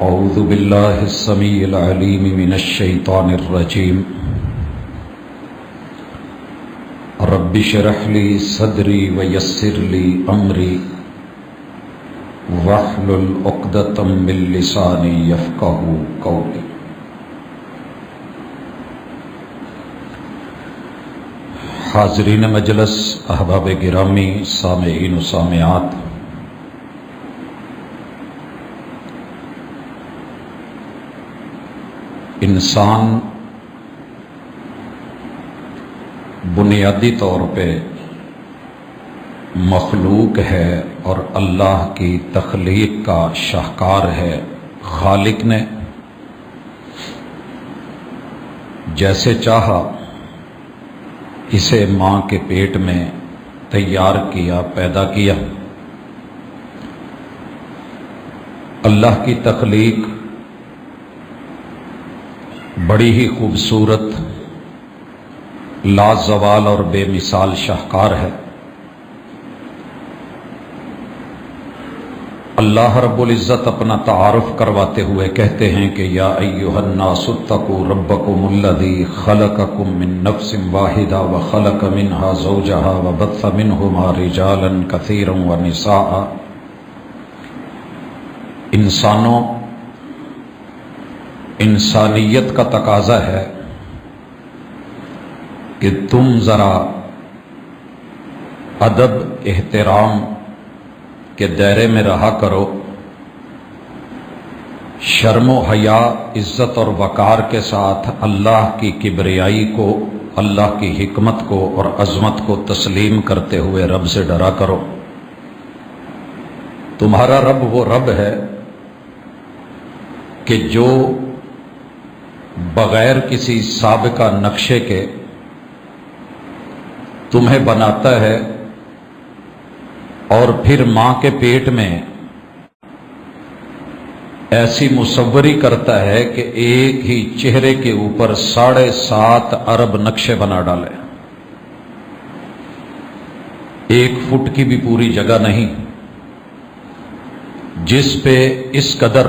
اعوذ باللہ السمیع العلیم من الشیطان الرجیم رب اشرح لی صدری ویسر لی امری واحلل عقدۃ من لسانی یفقہوا قولی۔ حاضرین مجلس، احباب گرامی، سامعین و سامعات، انسان بنیادی طور پہ مخلوق ہے اور اللہ کی تخلیق کا شاہکار ہے۔ خالق نے جیسے چاہا اسے ماں کے پیٹ میں تیار کیا، پیدا کیا۔ اللہ کی تخلیق بڑی ہی خوبصورت، لازوال اور بے مثال شاہکار ہے۔ اللہ رب العزت اپنا تعارف کرواتے ہوئے کہتے ہیں کہ یا ایھا الناس اتقوا ربکم الذی خلقکم من نفس واحدہ وخلق منہا زوجہا وبث منہما رجالا کثیرا ونساء۔ انسانوں، انسانیت کا تقاضا ہے کہ تم ذرا ادب احترام کے دائرے میں رہا کرو، شرم و حیا، عزت اور وقار کے ساتھ اللہ کی کبریائی کو، اللہ کی حکمت کو اور عظمت کو تسلیم کرتے ہوئے رب سے ڈرا کرو۔ تمہارا رب وہ رب ہے کہ جو بغیر کسی سابقہ نقشے کے تمہیں بناتا ہے اور پھر ماں کے پیٹ میں ایسی مصوری کرتا ہے کہ ایک ہی چہرے کے اوپر 7.5 ارب نقشے بنا ڈالے۔ 1 فٹ کی بھی پوری جگہ نہیں جس پہ اس قدر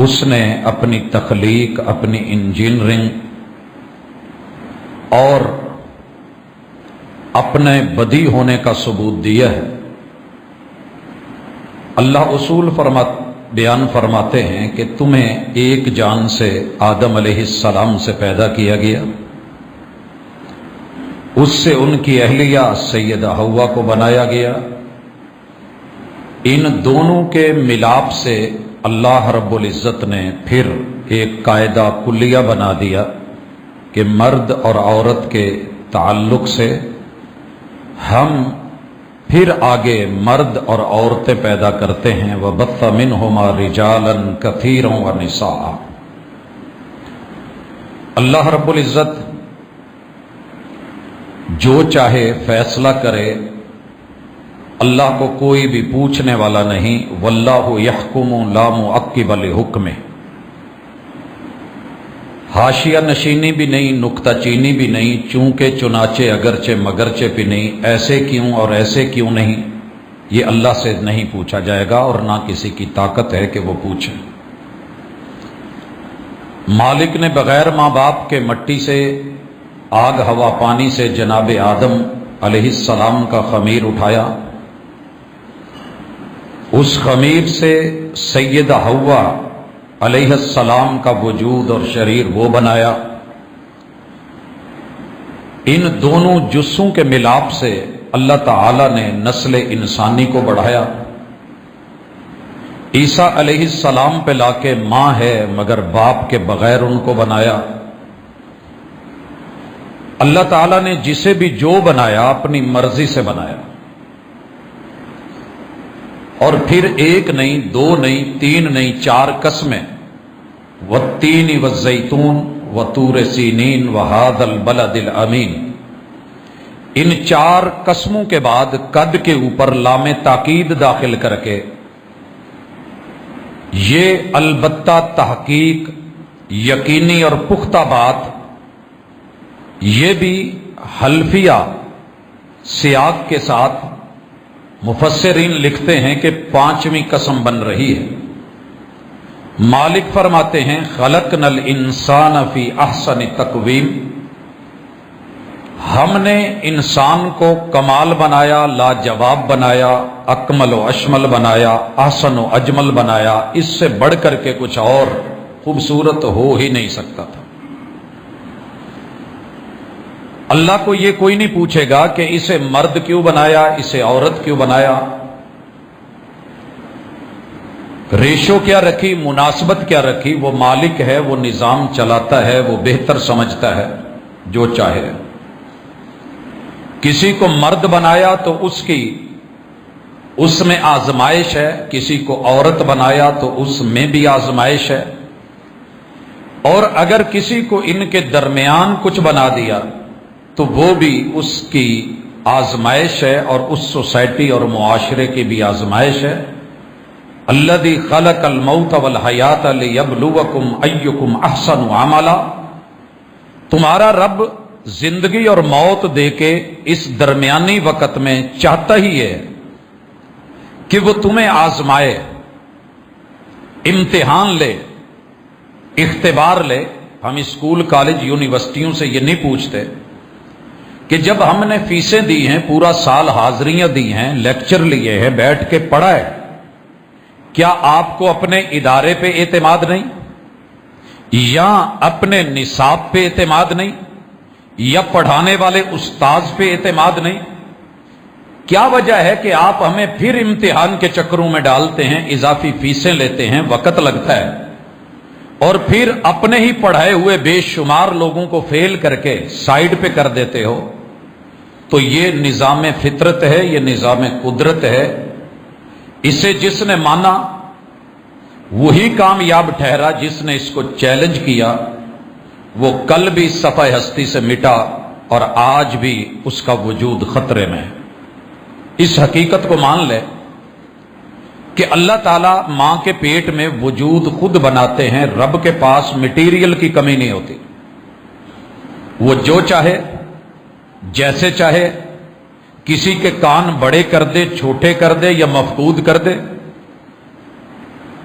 اس نے اپنی تخلیق، اپنی انجینئرنگ اور اپنے بدی ہونے کا ثبوت دیا ہے۔ اللہ اصول بیان فرماتے ہیں کہ تمہیں ایک جان سے، آدم علیہ السلام سے پیدا کیا گیا، اس سے ان کی اہلیہ سیدہ حوا کو بنایا گیا۔ ان دونوں کے ملاپ سے اللہ رب العزت نے پھر ایک قاعدہ کلیہ بنا دیا کہ مرد اور عورت کے تعلق سے ہم پھر آگے مرد اور عورتیں پیدا کرتے ہیں۔ وَبَثَّ مِنْهُمَا رِجَالًا كَثِيرًا وَنِسَاءً۔ اللہ رب العزت جو چاہے فیصلہ کرے، اللہ کو کوئی بھی پوچھنے والا نہیں۔ واللہ یحکم لا معقب لحکمہ۔ حاشیہ نشینی بھی نہیں، نکتہ چینی بھی نہیں، چونکہ چنانچہ اگرچہ مگرچہ بھی نہیں، ایسے کیوں اور ایسے کیوں نہیں، یہ اللہ سے نہیں پوچھا جائے گا اور نہ کسی کی طاقت ہے کہ وہ پوچھے۔ مالک نے بغیر ماں باپ کے مٹی سے، آگ ہوا پانی سے جناب آدم علیہ السلام کا خمیر اٹھایا، اس خمیر سے سیدہ حوا علیہ السلام کا وجود اور شریر وہ بنایا۔ ان دونوں جسوں کے ملاپ سے اللہ تعالی نے نسل انسانی کو بڑھایا۔ عیسیٰ علیہ السلام پہ لا کے ماں ہے مگر باپ کے بغیر ان کو بنایا۔ اللہ تعالی نے جسے بھی جو بنایا اپنی مرضی سے بنایا، اور پھر 1 نہیں، 2 نہیں، 3 نہیں، 4 قسمیں، والتین والزیتون وطور سینین وہذا البلد الامین۔ ان 4 قسموں کے بعد قد کے اوپر لام تاکید داخل کر کے یہ البتہ تحقیق، یقینی اور پختہ بات، یہ بھی حلفیہ سیاق کے ساتھ مفسرین لکھتے ہیں کہ 5ویں قسم بن رہی ہے۔ मालिक फरमाते हैं खलकनल इंसान फी अहसन तकवीम, हमने इंसान को कमाल बनाया, लाजवाब बनाया, अकमल व अशमल बनाया, अहसन व अजमल बनाया। इससे बढ़ करके कुछ और खूबसूरत हो ही नहीं सकता था। अल्लाह को ये कोई नहीं पूछेगा कि इसे मर्द क्यों बनाया, इसे औरत क्यों बनाया, रेशो क्या रखी, मुनासबत क्या रखी। वो मालिक है, वो निजाम चलाता है, वो बेहतर समझता है जो चाहे। किसी को मर्द बनाया तो उसमें आजमाइश है, किसी को औरत बनाया तो उसमें भी आजमाइश है। और अगर किसी को इनके दरमियान कुछ बना दिया तो वो भी उसकी आजमाइश है और उस सोसाइटी और मुआशरे की भी आजमाइश है। अल्लज़ी खलक़ल मौत वल हयात लियब्लुवकुम अय्युकुम अहसनु अमला, तुम्हारा रब जिंदगी और मौत देके इस दरमियानी वक़्त में चाहता ही है कि वो तुम्हें आजमाए, इम्तिहान ले, इख्तिबार ले। हम स्कूल कॉलेज यूनिवर्सिटियों से ये नहीं पूछते कि जब हमने फीसें दी हैं, पूरा साल हाजिरियां दी हैं, लेक्चर लिए हैं, बैठ के पढ़ा है, क्या आपको अपने इदारे पे एतमाद नहीं, या अपने निसाब पे एतमाद नहीं, या पढ़ाने वाले उस्ताज पे एतमाद नहीं? क्या वजह है कि आप हमें फिर इम्तिहान के चक्रों में डालते हैं, इजाफी फीसें लेते हैं, वक़्त लगता है, और फिर अपने ही पढ़ाए हुए बेशुमार लोगों को फेल करके साइड पे कर देते हो? तो ये निजाम फितरत है, ये निजाम कुदरत है। इसे जिसने माना वही कामयाब ठहरा, जिसने इसको चैलेंज किया वो कल भी सफ़े हस्ती से मिटा और आज भी उसका वजूद खतरे में है। इस हकीकत को मान ले कि अल्लाह ताला मां के पेट में वजूद खुद बनाते हैं, रब के पास मटीरियल की कमी नहीं होती। वो जो चाहे जैसे चाहे, किसी के कान बड़े कर दे, छोटे कर दे या मफकूद कर दे,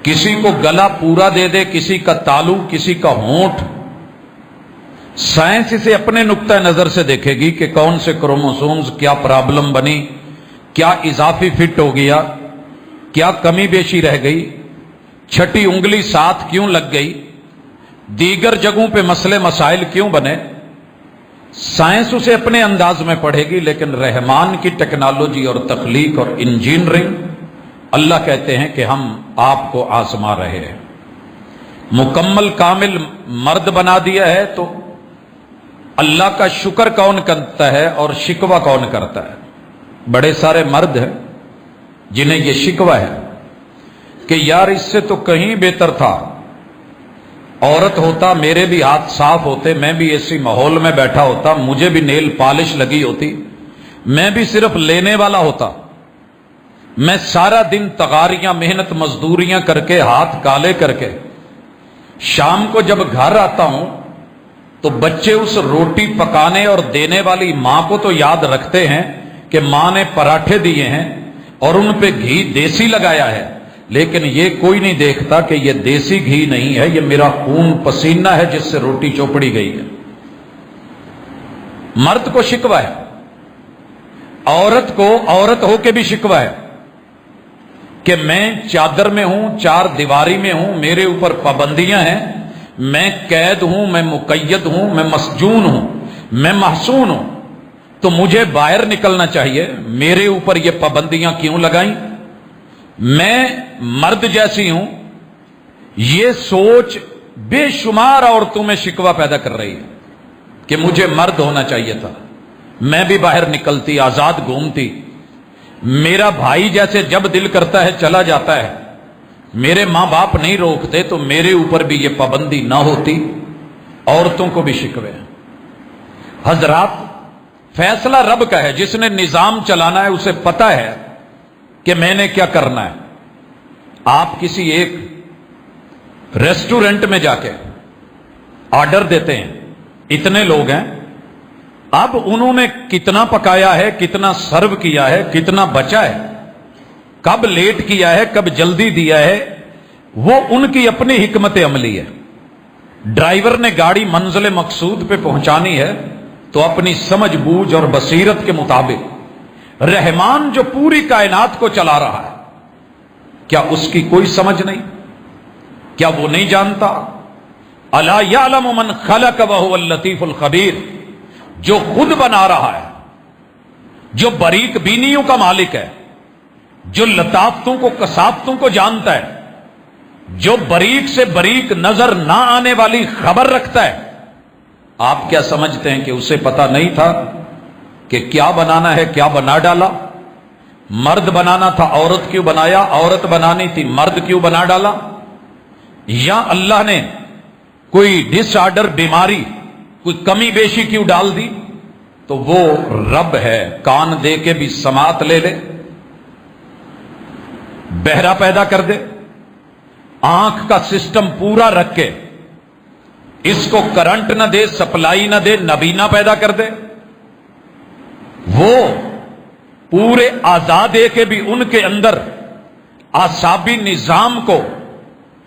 किसी को गला पूरा दे दे, किसी का तालू, किसी का होंठ। साइंस इसे अपने नुक्ता नजर से देखेगी कि कौन से क्रोमोसोम्स क्या प्रॉब्लम बनी, क्या इजाफी फिट हो गया, क्या कमी बेशी रह गई, छठी उंगली साथ क्यों लग गई, दीगर जगहों पे मसले मसाइल क्यों बने। साइंस उसे अपने अंदाज में पढ़ेगी, लेकिन रहमान की टेक्नोलॉजी और तख्लीक और इंजीनियरिंग, अल्लाह कहते हैं कि हम आपको आजमा रहे हैं। मुकम्मल कामिल मर्द बना दिया है तो अल्लाह का शुक्र कौन करता है और शिकवा कौन करता है? बड़े सारे मर्द हैं जिन्हें यह शिकवा है कि यार इससे तो कहीं बेहतर था, औरत होता, मेरे भी हाथ साफ होते, मैं भी ऐसी माहौल में बैठा होता, मुझे भी नेल पॉलिश लगी होती, मैं भी सिर्फ लेने वाला होता, मैं सारा दिन तगारियां मेहनत मजदूरियां करके हाथ काले करके शाम को जब घर आता हूं तो बच्चे उस रोटी पकाने और देने वाली मां को तो याद रखते हैं कि मां ने पराठे दिए हैं और उन पे घी देसी लगाया है, लेकिन ये कोई नहीं देखता कि ये देसी घी नहीं है, ये मेरा खून पसीना है जिससे रोटी चौपड़ी गई है। मर्द को शिकवा है, औरत को औरत होके भी शिकवा है कि मैं चादर में हूं, चार दीवारी में हूं, मेरे ऊपर पाबंदियां हैं, मैं कैद हूं, मैं मुकैयद हूं, मैं मसजून हूं, मैं महसून हूं, तो मुझे बाहर निकलना चाहिए। मेरे ऊपर ये पाबंदियां क्यों लगाई? मैं मर्द जैसी हूं। ये सोच बेशुमार औरतों में शिकवा पैदा कर रही है कि मुझे मर्द होना चाहिए था, मैं भी बाहर निकलती, आजाद घूमती, मेरा भाई जैसे जब दिल करता है चला जाता है, मेरे मां बाप नहीं रोकते तो मेरे ऊपर भी ये पाबंदी ना होती। औरतों को भी शिकवे हैं। हजरात, फैसला रब का है, जिसने निजाम चलाना है उसे पता है कि मैंने क्या करना है। आप किसी एक रेस्टोरेंट में जाके ऑर्डर देते हैं, इतने लोग हैं, अब उन्होंने कितना पकाया है, कितना सर्व किया है, कितना बचा है, कब लेट किया है, कब जल्दी दिया है, वो उनकी अपनी हिकमत अमली है। ड्राइवर ने गाड़ी मंजिल मकसूद पे पहुंचानी है तो अपनी समझ बूझ और बसीरत के मुताबिक, रहमान जो पूरी कायनात को चला रहा है, क्या उसकी कोई समझ नहीं? क्या वो नहीं जानता? अला यालमु मन खलक व हुवल लतीफुल खबीर, जो खुद बना रहा है, जो बारीक बीनियों का मालिक है, जो लताफतों को कसाफतों को जानता है, जो बारीक से बारीक नजर ना आने वाली खबर रखता है, आप क्या समझते हैं कि उसे पता नहीं था कि क्या बनाना है, क्या बना डाला? मर्द बनाना था, औरत क्यों बनाया? औरत बनानी थी, मर्द क्यों बना डाला? या अल्लाह ने कोई डिसऑर्डर, बीमारी, कोई कमी बेशी क्यों डाल दी? तो वो रब है, कान दे के भी समात ले ले, बहरा पैदा कर दे, आंख का सिस्टम पूरा रख के इसको करंट न दे, सप्लाई न दे, नबीना पैदा कर दे। वो पूरे आजाद दे के भी उनके अंदर आसाबी निजाम को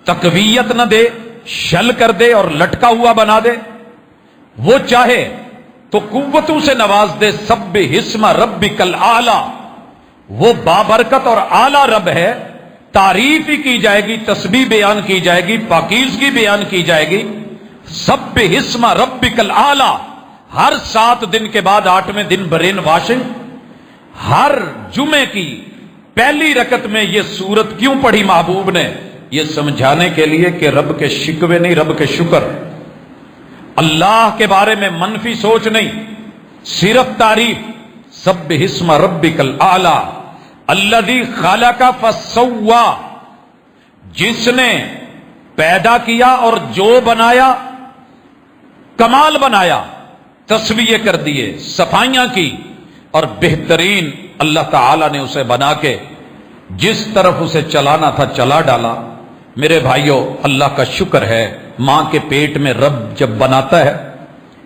तकवीयत न दे, शल कर दे और लटका हुआ बना दे। वो चाहे तो कुव्वतों से नवाज दे। सब्बि हिस्मा रब्बिकल आला, वो बाबरकत और आला रब है, तारीफ ही की जाएगी, तस्बीह बयान की जाएगी, पाकीज़गी बयान की जाएगी। सब्बि हिस्मा रब्बिकल आला, हर 7 दिन के बाद 8वें दिन ब्रेन वॉशिंग। हर जुमे की पहली रकत में यह सूरत क्यों पढ़ी महबूब ने? यह समझाने के लिए कि रब के शिकवे नहीं, रब के शुक्र। अल्लाह के बारे में मनफी सोच नहीं, सिर्फ तारीफ। सब्बि हिस्मा रब्बिकल आला अल्लज़ी खलका फसव्वा, जिसने पैदा किया और जो बनाया, कमाल बनाया, तस्वीर कर दिए, सफाइयां की, और बेहतरीन अल्लाह ताला ने उसे बना के जिस तरफ उसे चलाना था चला डाला। मेरे भाइयों, अल्लाह का शुक्र है, मां के पेट में रब जब बनाता है,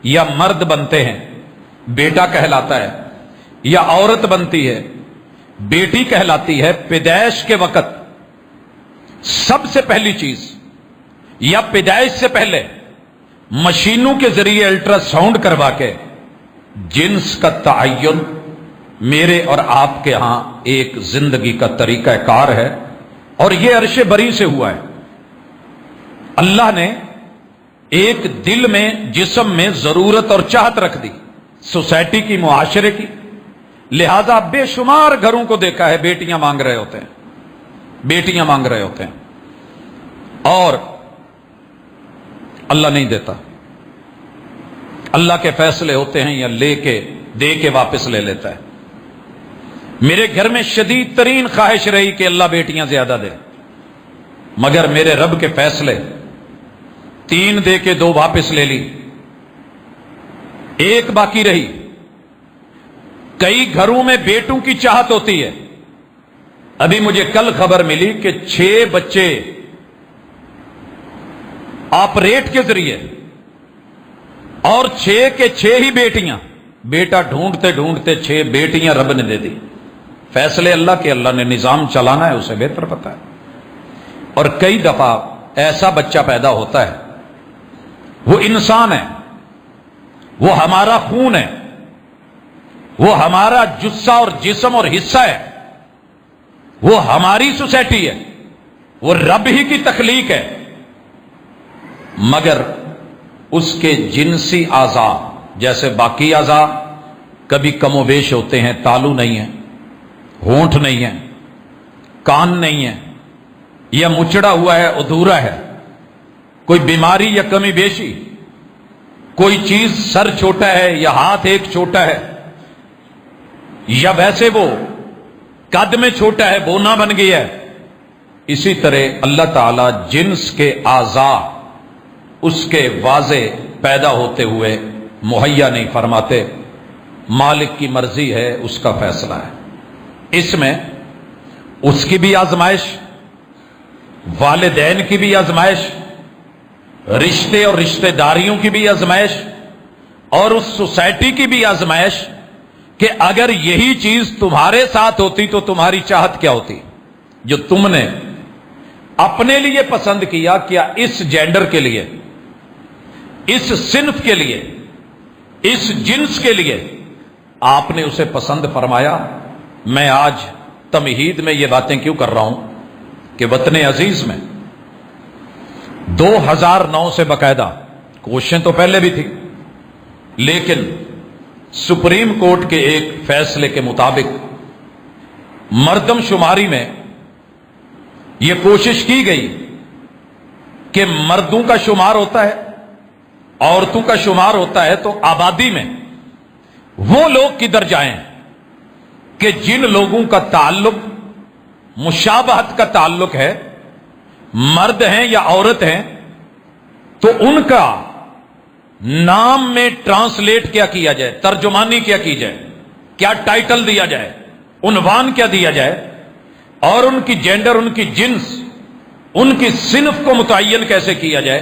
या मर्द बनते हैं बेटा कहलाता है, या औरत बनती है बेटी कहलाती है। पैदाइश के वक्त सबसे पहली चीज, या पैदाइश से पहले मशीनों के जरिए अल्ट्रासाउंड करवा के जिन्स का तयन मेरे और आपके यहां एक जिंदगी का तरीका कार है, और यह अर्शे बरी से हुआ है। अल्लाह ने एक दिल में, जिस्म में जरूरत और चाहत रख दी, सोसाइटी की, मुआशरे की। लिहाजा बेशुमार घरों को देखा है, बेटियां मांग रहे होते हैं, बेटियां मांग रहे होते हैं, और अल्लाह नहीं देता। अल्लाह के फैसले होते हैं, या लेके दे के वापस ले लेता है। मेरे घर में शदीद तरीन ख्वाहिश रही कि अल्लाह बेटियां ज्यादा दे, मगर मेरे रब के फैसले 3 दे के 2 वापस ले ली, 1 बाकी रही। कई घरों में बेटों की चाहत होती है। अभी मुझे कल खबर मिली कि 6 बच्चे ऑपरेट के जरिए, और 6 के 6 ही बेटियां। बेटा ढूंढते ढूंढते 6 बेटियां रब ने दे दी। फैसले अल्लाह के, अल्लाह ने निजाम चलाना है, उसे बेहतर पता है। और कई दफा ऐसा बच्चा पैदा होता है, वो इंसान है, वो हमारा खून है, वो हमारा जुस्सा और जिस्म और हिस्सा है, वो हमारी सोसाइटी है, वो रब ही की तख्लीक है, मगर उसके जिनसी आज़ा जैसे बाकी आज़ा कभी कमोबेश होते हैं। तालू नहीं है, होंठ नहीं है, कान नहीं है, या मुचड़ा हुआ है, अधूरा है, कोई बीमारी या कमी बेशी, कोई चीज सर छोटा है या हाथ एक छोटा है, या वैसे वो कद में छोटा है, बोना बन गया है। इसी तरह अल्लाह ताला जिन्स के आज़ा उसके वाजे पैदा होते हुए मुहैया नहीं फरमाते। मालिक की मर्जी है, उसका फैसला है। इसमें उसकी भी आजमाइश, वालिदैन की भी आजमाइश, रिश्ते और रिश्तेदारियों की भी आजमाइश, और उस सोसाइटी की भी आजमाइश कि अगर यही चीज तुम्हारे साथ होती तो तुम्हारी चाहत क्या होती। जो तुमने اپنے لیے پسند کیا، کیا اس جینڈر کے لیے، اس صنف کے لیے، اس جنس کے لیے آپ نے اسے پسند فرمایا؟ میں آج تمہید میں یہ باتیں کیوں کر رہا ہوں کہ وطن عزیز میں 2009 سے باقاعدہ کوششیں تو پہلے بھی تھی، لیکن سپریم کورٹ کے ایک فیصلے کے مطابق مردم شماری میں یہ کوشش کی گئی کہ مردوں کا شمار ہوتا ہے، عورتوں کا شمار ہوتا ہے، تو آبادی میں وہ لوگ کدھر جائیں کہ جن لوگوں کا تعلق مشابہت کا تعلق ہے، مرد ہیں یا عورت ہیں، تو ان کا نام میں ٹرانسلیٹ کیا کیا جائے، ترجمانی کیا کی جائے، کیا ٹائٹل دیا جائے، عنوان کیا دیا جائے، اور ان کی جینڈر، ان کی جنس، ان کی صنف کو متعین کیسے کیا جائے۔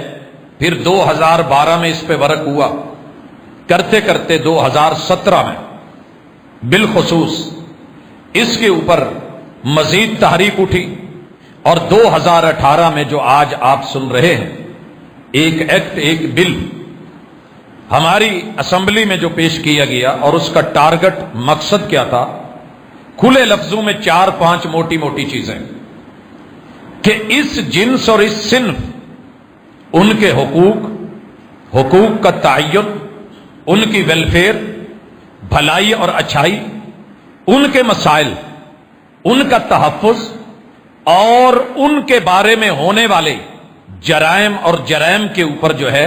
پھر 2012 میں اس پہ ورق ہوا، کرتے کرتے 2017 میں بالخصوص اس کے اوپر مزید تحریک اٹھی، اور 2018 میں جو آج آپ سن رہے ہیں، ایک ایکٹ، ایک بل ہماری اسمبلی میں جو پیش کیا گیا، اور اس کا ٹارگٹ مقصد کیا تھا؟ کھلے لفظوں میں 4-5 موٹی موٹی چیزیں کہ اس جنس اور اس صنف، ان کے حقوق کا تعین، ان کی ویلفیئر، بھلائی اور اچھائی، ان کے مسائل، ان کا تحفظ، اور ان کے بارے میں ہونے والے جرائم اور جرائم کے اوپر جو ہے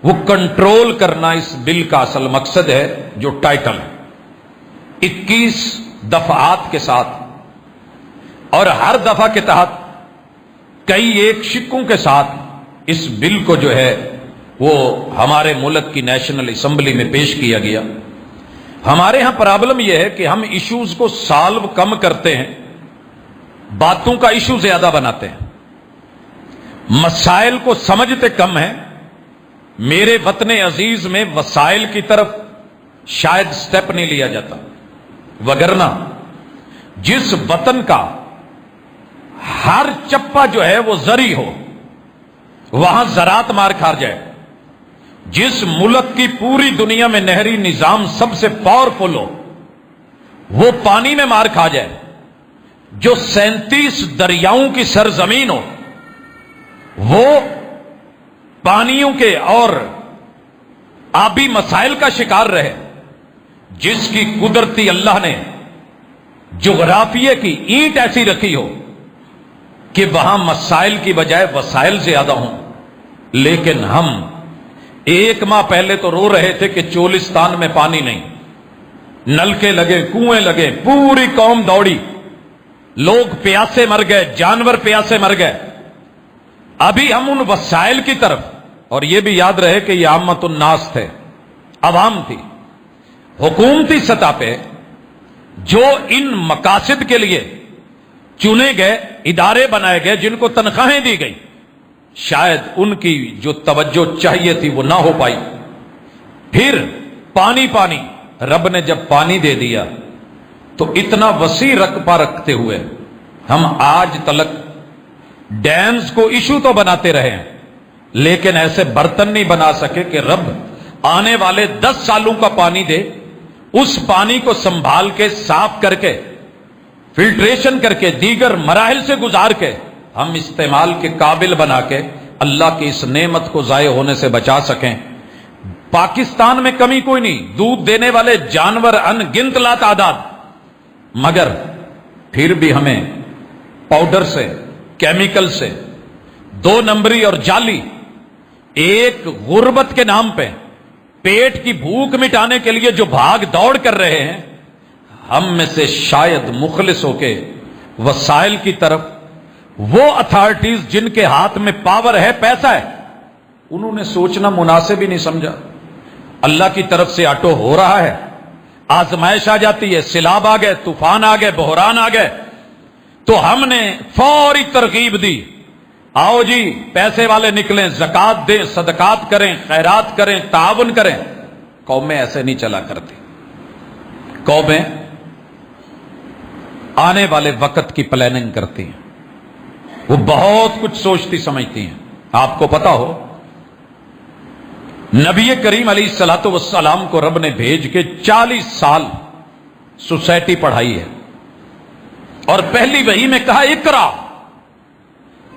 وہ کنٹرول کرنا اس بل کا اصل مقصد ہے، جو ٹائٹل ہے 21 دفعات کے ساتھ، اور ہر دفعہ کے تحت کئی ایک شکوں کے ساتھ اس بل کو جو ہے وہ ہمارے ملک کی نیشنل اسمبلی میں پیش کیا گیا۔ ہمارے ہاں پرابلم یہ ہے کہ ہم ایشوز کو سالو کم کرتے ہیں، باتوں کا ایشو زیادہ بناتے ہیں، مسائل کو سمجھتے کم ہیں۔ میرے وطن عزیز میں وسائل کی طرف شاید سٹیپ نہیں لیا جاتا، وگرنہ جس وطن کا ہر چپا جو ہے وہ زرعی ہو، وہاں زراعت مار کھا جائے، جس ملک کی پوری دنیا میں نہری نظام سب سے پاورفل ہو، وہ پانی میں مار کھا جائے، جو 37 دریاؤں کی سرزمین ہو، وہ پانیوں کے اور آبی مسائل کا شکار رہے، جس کی قدرتی اللہ نے جغرافیے کی اینٹ ایسی رکھی ہو کہ وہاں مسائل کی بجائے وسائل زیادہ ہوں، لیکن ہم 1 ماہ پہلے تو رو رہے تھے کہ چولستان میں پانی نہیں، نلکے لگے، کنویں لگے، پوری قوم دوڑی، لوگ پیاسے مر گئے، جانور پیاسے مر گئے۔ ابھی ہم ان وسائل کی طرف، اور یہ بھی یاد رہے کہ یہ عامت الناس تھے، عوام تھی، حکومتی سطح پہ جو ان مقاصد کے لیے چنے گئے، ادارے بنائے گئے، جن کو تنخواہیں دی گئی، شاید ان کی جو توجہ چاہیے تھی وہ نہ ہو پائی۔ پھر پانی رب نے جب پانی دے دیا تو اتنا وسیع رقبہ رکھتے ہوئے ہم آج تلک ڈیمز کو ایشو تو بناتے رہے ہیں، لیکن ایسے برتن نہیں بنا سکے کہ رب آنے والے 10 سالوں کا پانی دے، اس پانی کو سنبھال کے، صاف کر کے، فلٹریشن کر کے، دیگر مراحل سے گزار کے ہم استعمال کے قابل بنا کے اللہ کی اس نعمت کو ضائع ہونے سے بچا سکیں۔ پاکستان میں کمی کوئی نہیں، دودھ دینے والے جانور ان گنت لا تعداد، مگر پھر بھی ہمیں پاؤڈر سے، کیمیکل سے، 2 نمبری اور جعلی، ایک غربت کے نام پہ پیٹ کی بھوک مٹانے کے لیے جو بھاگ دوڑ کر رہے ہیں، ہم میں سے شاید مخلص ہو کے وسائل کی طرف، وہ اتھارٹیز جن کے ہاتھ میں پاور ہے، پیسہ ہے، انہوں نے سوچنا مناسب ہی نہیں سمجھا۔ اللہ کی طرف سے آٹو ہو رہا ہے، آزمائش آ جاتی ہے، سیلاب آ گئے، طوفان آ گئے، بحران آ گئے، تو ہم نے فوری ترغیب دی، آؤ جی پیسے والے نکلیں، زکات دیں، صدقات کریں، خیرات کریں، تعاون کریں۔ قومیں ایسے نہیں چلا کرتی، قومیں آنے والے وقت کی پلاننگ کرتی ہیں۔ وہ بہت کچھ سوچتی سمجھتی ہیں. آپ کو پتا ہو نبی کریم علیہ الصلوۃ والسلام کو رب نے بھیج کے 40 سال سوسائٹی پڑھائی ہے، اور پہلی وحی میں کہا اقرا،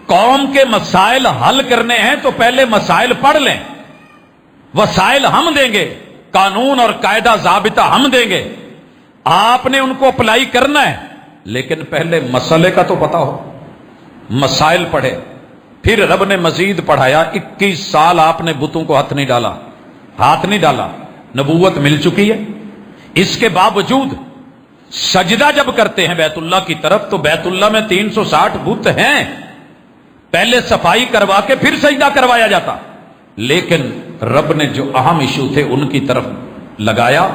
قوم کے مسائل حل کرنے ہیں تو پہلے مسائل پڑھ لیں، وسائل ہم دیں گے، قانون اور قاعدہ ضابطہ ہم دیں گے، آپ نے ان کو اپلائی کرنا ہے، لیکن پہلے مسئلے کا تو پتا ہو. مسائل پڑھے. پھر رب نے مزید پڑھایا. 21 سال آپ نے بتوں کو ہاتھ نہیں ڈالا. نبوت مل چکی ہے. اس کے باوجود سجدہ جب کرتے ہیں بیت اللہ کی طرف تو بیت اللہ میں 360 بت ہیں، پہلے صفائی کروا کے پھر سجدہ کروایا جاتا. لیکن رب نے جو اہم ایشو تھے ان کی طرف لگایا،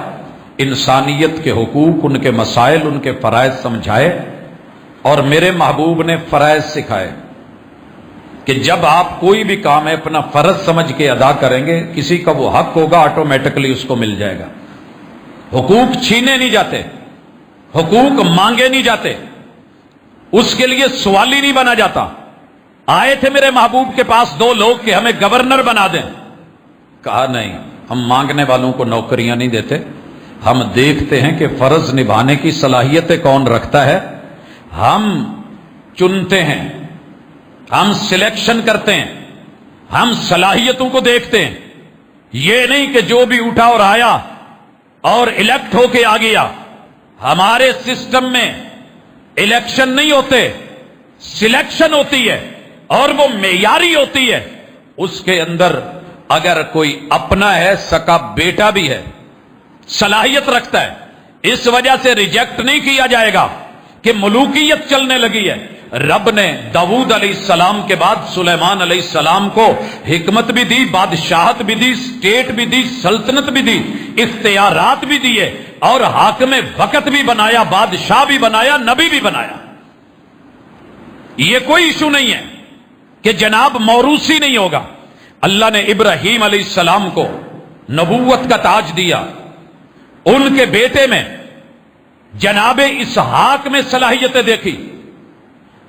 انسانیت کے حقوق، ان کے مسائل، ان کے فرائض سمجھائے، اور میرے محبوب نے فرائض سکھائے کہ جب آپ کوئی بھی کام ہے اپنا فرض سمجھ کے ادا کریں گے، کسی کا وہ حق ہوگا آٹومیٹکلی اس کو مل جائے گا. حقوق چھینے نہیں جاتے، حقوق مانگے نہیں جاتے، اس کے لیے سوالی نہیں بنا جاتا. آئے تھے میرے محبوب کے پاس 2 لوگ کہ ہمیں گورنر بنا دیں. کہا نہیں، ہم مانگنے والوں کو نوکریاں نہیں دیتے، ہم دیکھتے ہیں کہ فرض نبھانے کی صلاحیتیں کون رکھتا ہے، ہم چنتے ہیں، ہم سلیکشن کرتے ہیں، ہم صلاحیتوں کو دیکھتے ہیں. یہ نہیں کہ جو بھی اٹھا اور آیا اور الیکٹ ہو کے آ گیا. ہمارے سسٹم میں الیکشن نہیں ہوتے، سلیکشن ہوتی ہے، اور وہ معیاری ہوتی ہے. اس کے اندر اگر کوئی اپنا ہے، سکا بیٹا بھی ہے، صلاحیت رکھتا ہے، اس وجہ سے ریجیکٹ نہیں کیا جائے گا کہ ملوکیت چلنے لگی ہے. رب نے داؤد علیہ السلام کے بعد سلیمان علیہ السلام کو حکمت بھی دی، بادشاہت بھی دی، اسٹیٹ بھی دی، سلطنت بھی دی، اختیارات بھی دیے، اور حاکم وقت بھی بنایا، بادشاہ بھی بنایا، نبی بھی بنایا. یہ کوئی ایشو نہیں ہے کہ جناب موروثی نہیں ہوگا. اللہ نے ابراہیم علیہ السلام کو نبوت کا تاج دیا، ان کے بیٹے میں جناب اسحاق میں صلاحیتیں دیکھی،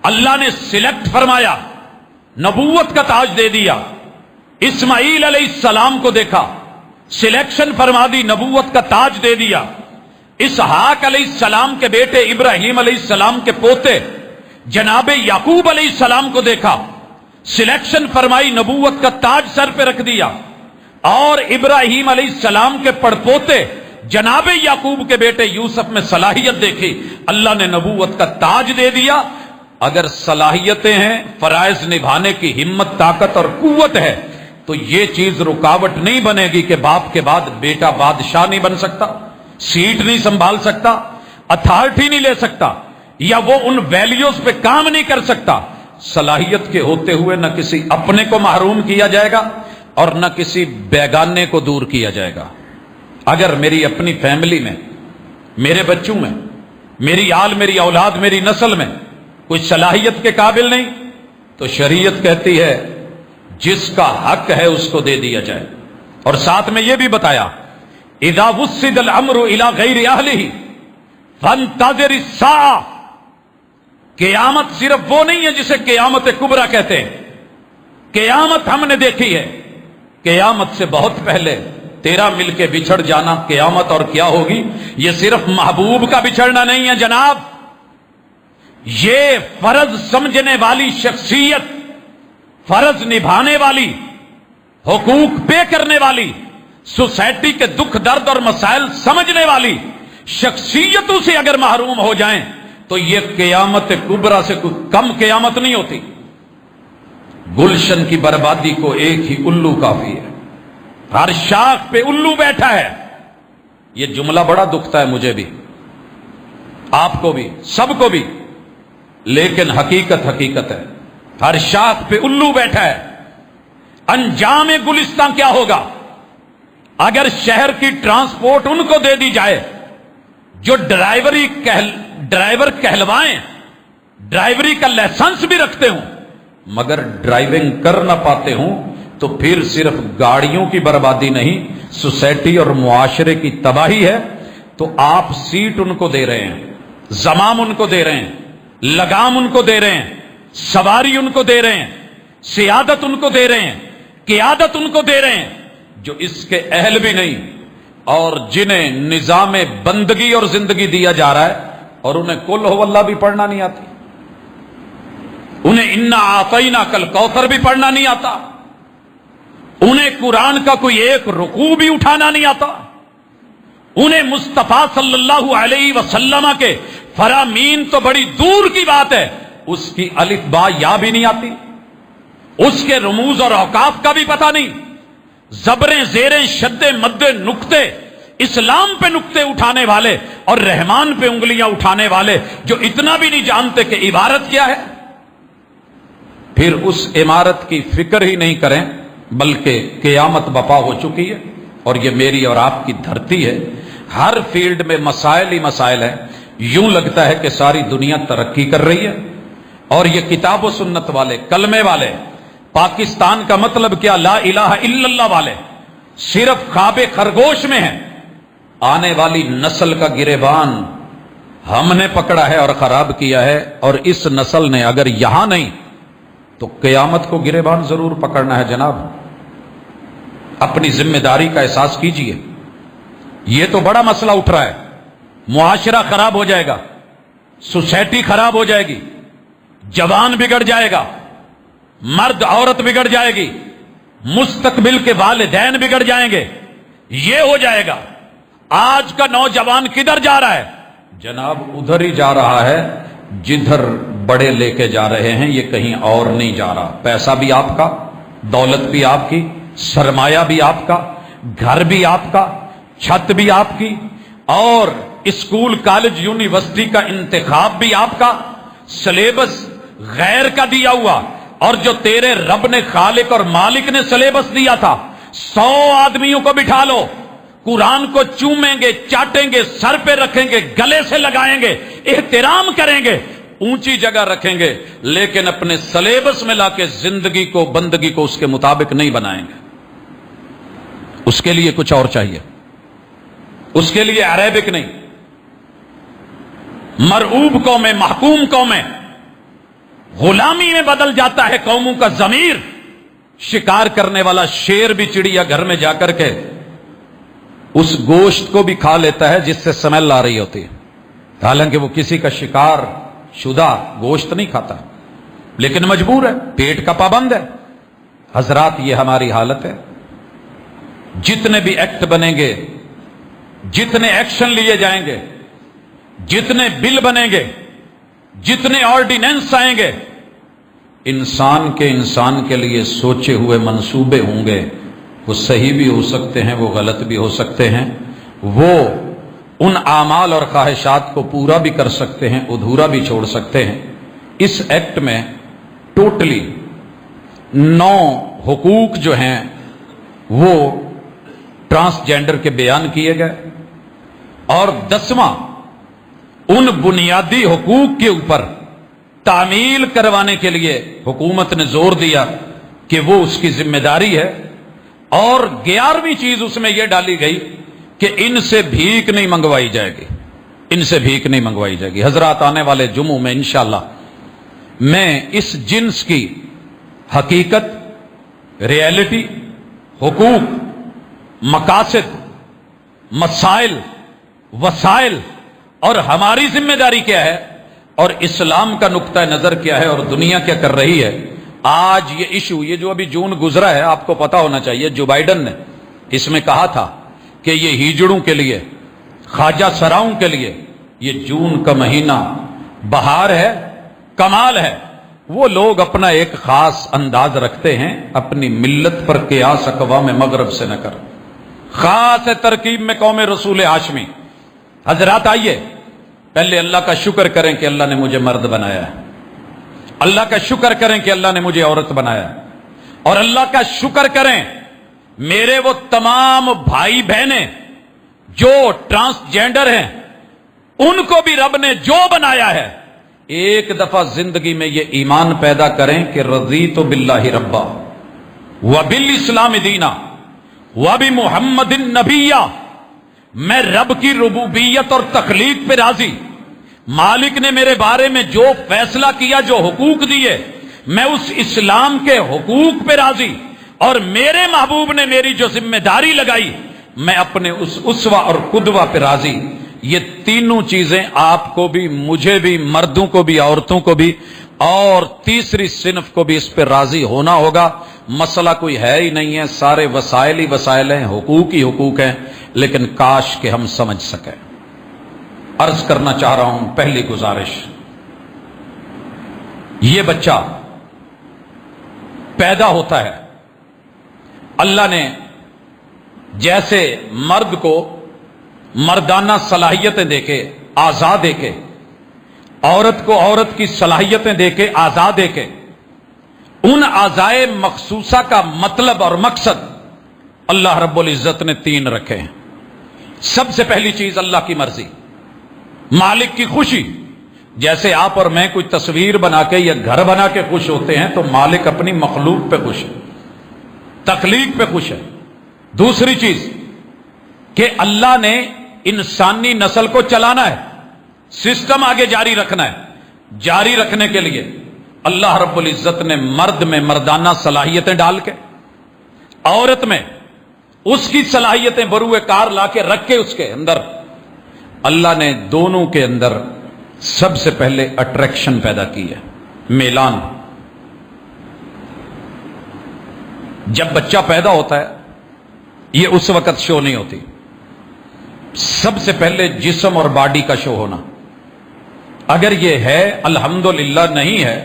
اللہ نے سلیکٹ فرمایا، نبوت کا تاج دے دیا. اسماعیل علیہ السلام کو دیکھا، سلیکشن فرما دی، نبوت کا تاج دے دیا. اسحاق علیہ السلام کے بیٹے ابراہیم علیہ السلام کے پوتے جناب یعقوب علیہ السلام کو دیکھا، سلیکشن فرمائی، نبوت کا تاج سر پہ رکھ دیا. اور ابراہیم علیہ السلام کے پڑپوتے جناب یعقوب کے بیٹے یوسف میں صلاحیت دیکھی، اللہ نے نبوت کا تاج دے دیا. اگر صلاحیتیں ہیں، فرائض نبھانے کی ہمت، طاقت اور قوت ہے، تو یہ چیز رکاوٹ نہیں بنے گی کہ باپ کے بعد بیٹا بادشاہ نہیں بن سکتا، سیٹ نہیں سنبھال سکتا، اتھارٹی نہیں لے سکتا، یا وہ ان ویلیوز پہ کام نہیں کر سکتا. صلاحیت کے ہوتے ہوئے نہ کسی اپنے کو محروم کیا جائے گا اور نہ کسی بیگانے کو دور کیا جائے گا. اگر میری اپنی فیملی میں، میرے بچوں میں، میری آل، میری اولاد، میری نسل میں کوئی صلاحیت کے قابل نہیں، تو شریعت کہتی ہے جس کا حق ہے اس کو دے دیا جائے. اور ساتھ میں یہ بھی بتایا اذا وسد الامر الى غیر اہلہ فانتظر الساعہ. قیامت صرف وہ نہیں ہے جسے قیامت کبریٰ کہتے ہیں. قیامت ہم نے دیکھی ہے، قیامت سے بہت پہلے تیرا مل کے بچھڑ جانا قیامت اور کیا ہوگی. یہ صرف محبوب کا بچھڑنا نہیں ہے جناب، یہ فرض سمجھنے والی شخصیت، فرض نبھانے والی، حقوق پے کرنے والی، سوسائٹی کے دکھ درد اور مسائل سمجھنے والی شخصیتوں سے اگر محروم ہو جائیں تو یہ قیامت کبریٰ سے کوئی کم قیامت نہیں ہوتی. گلشن کی بربادی کو ایک ہی الو کافی ہے، ہر شاخ پہ الو بیٹھا ہے. یہ جملہ بڑا دکھتا ہے مجھے بھی، آپ کو بھی، سب کو بھی، لیکن حقیقت حقیقت ہے. ہر شاخ پہ الو بیٹھا ہے. انجام گلستان کیا ہوگا اگر شہر کی ٹرانسپورٹ ان کو دے دی جائے جو ڈرائیور کہلوائیں، ڈرائیوری کا لائسنس بھی رکھتے ہوں مگر ڈرائیونگ کر نہ پاتے ہوں، تو پھر صرف گاڑیوں کی بربادی نہیں، سوسائٹی اور معاشرے کی تباہی ہے. تو آپ سیٹ ان کو دے رہے ہیں، زمام ان کو دے رہے ہیں، لگام ان کو دے رہے ہیں، सवारी उनको दे रहे हैं, सियादत उनको दे रहे हैं, क़ियादत उनको दे रहे हैं जो इसके अहल भी नहीं, और जिन्हें निजाम बंदगी और जिंदगी दिया जा रहा है और उन्हें कुल हुवल्लाह भी पढ़ना नहीं आती, उन्हें इन्ना आतईना कल कौसर भी पढ़ना नहीं आता, उन्हें कुरान का कोई एक रुकू भी उठाना नहीं आता, उन्हें मुस्तफा सल्लल्लाहु अलैहि वसल्लम के फरामीन तो बड़ी दूर की बात है, उसकी अलिफ बा या भी नहीं आती, उसके रमूज और औकाफ का भी पता नहीं, जबरें जेरें शद्दे मद्दे नुक्ते, इस्लाम पे नुक्ते उठाने वाले और रहमान पे उंगलियां उठाने वाले जो इतना भी नहीं जानते कि इबारत क्या है, फिर उस इमारत की फिक्र ही नहीं करें, बल्कि क़यामत बपा हो चुकी है और ये मेरी और आपकी धरती है, हर फील्ड में मसाइल ही मसाइल है, यूं लगता है कि सारी दुनिया तरक्की कर रही है और ये किताब व सुन्नत वाले, कलमे वाले, पाकिस्तान का मतलब क्या ला इलाहा इल्लल्लाह वाले सिर्फ ख्वाबे खरगोश में हैं। आने वाली नस्ल का गिरेबान हमने पकड़ा है और खराब किया है, और इस नस्ल ने अगर यहां नहीं तो क़यामत को गिरेबान जरूर पकड़ना है। जनाब, अपनी जिम्मेदारी का एहसास कीजिए। यह तो बड़ा मसला उठ रहा है, मुआशरा खराब हो जाएगा, सोसाइटी खराब हो जाएगी, जवान बिगड़ जाएगा, मर्द औरत बिगड़ जाएगी, मुस्तकबिल के वालिदैन बिगड़ जाएंगे, ये हो जाएगा। आज का नौजवान किधर जा रहा है? जनाब, उधर ही जा रहा है जिधर बड़े लेके जा रहे हैं, ये कहीं और नहीं जा रहा। पैसा भी आपका, दौलत भी आपकी, सरमाया भी आपका, घर भी आपका, छत भी आपकी, और स्कूल कॉलेज यूनिवर्सिटी का इंतखाब भी आपका, सिलेबस गैर का दिया हुआ, और जो तेरे रब ने, खालिक और मालिक ने सिलेबस दिया था, 100 आदमियों को बिठा लो, कुरान को चूमेंगे, चाटेंगे, सर पे रखेंगे, गले से लगाएंगे, एहतराम करेंगे, ऊंची जगह रखेंगे, लेकिन अपने सिलेबस में लाके जिंदगी को, बंदगी को उसके मुताबिक नहीं बनाएंगे। उसके लिए कुछ और चाहिए, उसके लिए अरेबिक नहीं। मरऊब कौमें, महकूम कौमें, गुलामी में बदल जाता है कौमों का जमीर। शिकार करने वाला शेर भी चिड़िया घर में जाकर के उस गोश्त को भी खा लेता है जिससे स्मेल आ रही होती है, हालांकि वो किसी का शिकार शुदा गोश्त नहीं खाता, लेकिन मजबूर है, पेट का पाबंद है। हजरात, ये हमारी हालत है। जितने भी एक्ट बनेंगे, जितने एक्शन लिए जाएंगे, जितने बिल बनेंगे, जितने ऑर्डिनेंस आएंगे, इंसान के लिए सोचे हुए मंसूबे होंगे। वो सही भी हो सकते हैं, वो गलत भी हो सकते हैं, वो उन आमाल और ख्वाहिशात को पूरा भी कर सकते हैं, अधूरा भी छोड़ सकते हैं। इस एक्ट में टोटली 9 हुकूक जो हैं वो ट्रांसजेंडर के बयान किए गए, और 10वां उन बुनियादी हुकूक के ऊपर तामील करवाने के लिए हुकूमत ने जोर दिया कि वो उसकी जिम्मेदारी है, और 11वीं चीज उसमें यह डाली गई कि इनसे भीख नहीं मंगवाई जाएगी, इनसे भीख नहीं मंगवाई जाएगी। हजरात, आने वाले जुमों में इंशाअल्लाह मैं इस जिन्स की हकीकत, रियलिटी, हुकूक, मकासद, मसाइल, वसाइल और हमारी जिम्मेदारी क्या है, और इस्लाम का नुक्ता नजर क्या है, और दुनिया क्या कर रही है। आज ये इशू, ये जो अभी जून गुजरा है, आपको पता होना चाहिए, जो बाइडन ने इसमें कहा था कि ये हिजड़ों के लिए, ख्वाजा सराओं के लिए ये जून का महीना बहार है, कमाल है। वो लोग अपना एक खास अंदाज रखते हैं, अपनी मिल्लत पर कियास अक़वाम मगरब से न कर, खास तरकीब में कौम रसूल हाशमी। हजरात, आइए पहले अल्लाह का शुक्र करें कि अल्लाह ने मुझे मर्द बनाया है, अल्लाह का शुक्र करें कि अल्लाह ने मुझे औरत बनाया है, और अल्लाह का शुक्र करें मेरे वो तमाम भाई बहनें जो ट्रांसजेंडर हैं, उनको भी रब ने जो बनाया है, एक दफा जिंदगी में ये ईमान पैदा करें कि रज़ीतु बिल्लाहि रब्बा व बिल इस्लाम दीना व बि मुहम्मदिन नबिय्या। मैं रब की रुबूबियत और तखलीक पे राजी, मालिक ने मेरे बारे में जो फैसला किया, जो हुकूक दिए, मैं उस इस्लाम के हुकूक पे राजी, और मेरे महबूब ने मेरी जो जिम्मेदारी लगाई, मैं अपने उस उसवा और कुदवा पे राजी। ये तीनों चीजें आपको भी, मुझे भी, मर्दों को भी, औरतों को भी, और तीसरी सिनफ को भी इस पे राजी होना होगा। मसला कोई है ही नहीं है, सारे वसाइल ही वसाइल हैं, हुकूक ही हुकूक हैं, लेकिन काश के हम समझ सकें। अर्ज करना चाह रहा हूं, पहली गुजारिश, ये बच्चा पैदा होता है, अल्लाह ने जैसे मर्द को मर्दाना सलाहियतें देके, आजाद देके, औरत को औरत की सलाहियतें देके, आजाद देके, उन आजाए मखसूसा का मतलब और मकसद अल्लाह रब्बुल इज्जत ने तीन रखे हैं। सबसे पहली चीज अल्लाह की मर्जी, मालिक की खुशी। जैसे आप और मैं कोई तस्वीर बना के या घर बना के खुश होते हैं, तो मालिक अपनी मखलूक पे खुश है, तखलीक पे खुश है। दूसरी चीज कि अल्लाह ने इंसानी नस्ल को चलाना है, सिस्टम आगे जारी रखना है। जारी रखने के लिए अल्लाह रब्बुल इज्जत ने मर्द में मर्दाना सलाहियतें डाल के, औरत में उसकी सलाहियतें बरूए कार लाके रख के, उसके अंदर अल्लाह ने दोनों के अंदर सबसे पहले अट्रैक्शन पैदा की है, मेलान। जब बच्चा पैदा होता है, ये उस वक्त शो नहीं होती, सबसे पहले जिस्म और बॉडी का शो होना। अगर ये है अल्हम्दुलिल्लाह, नहीं है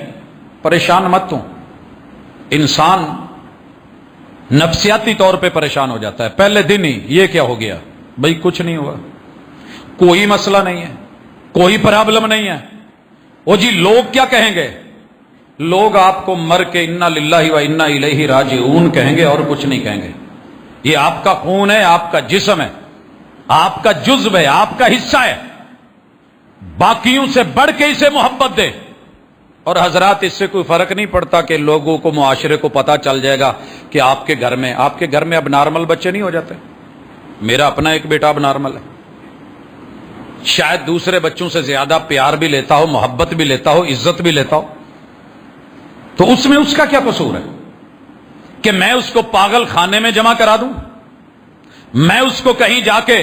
परेशान मत हो। इंसान नफ्सियाती तौर पे परेशान हो जाता है पहले दिन ही, ये क्या हो गया भाई, कुछ नहीं हुआ, कोई मसला नहीं है, कोई प्रॉब्लम नहीं है। वो जी लोग क्या कहेंगे, लोग आपको मर के इन्ना लिल्लाहि व इन्ना इलैहि राजिऊन कहेंगे और कुछ नहीं कहेंगे। ये आपका खून है, आपका जिस्म है, आपका जुज्व है, आपका हिस्सा है, बाकियों से बढ़ के इसे मोहब्बत दे। और हजरात, इससे कोई फर्क नहीं पड़ता कि लोगों को, मुआशरे को पता चल जाएगा कि आपके घर में अब नॉर्मल बच्चे नहीं हो जाते। मेरा अपना एक बेटा अब नॉर्मल है, शायद दूसरे बच्चों से ज्यादा प्यार भी लेता हो, मोहब्बत भी लेता हो, इज्जत भी लेता हो, तो उसमें उसका क्या कसूर है कि मैं उसको पागल खाने में जमा करा दूं, मैं उसको कहीं जाके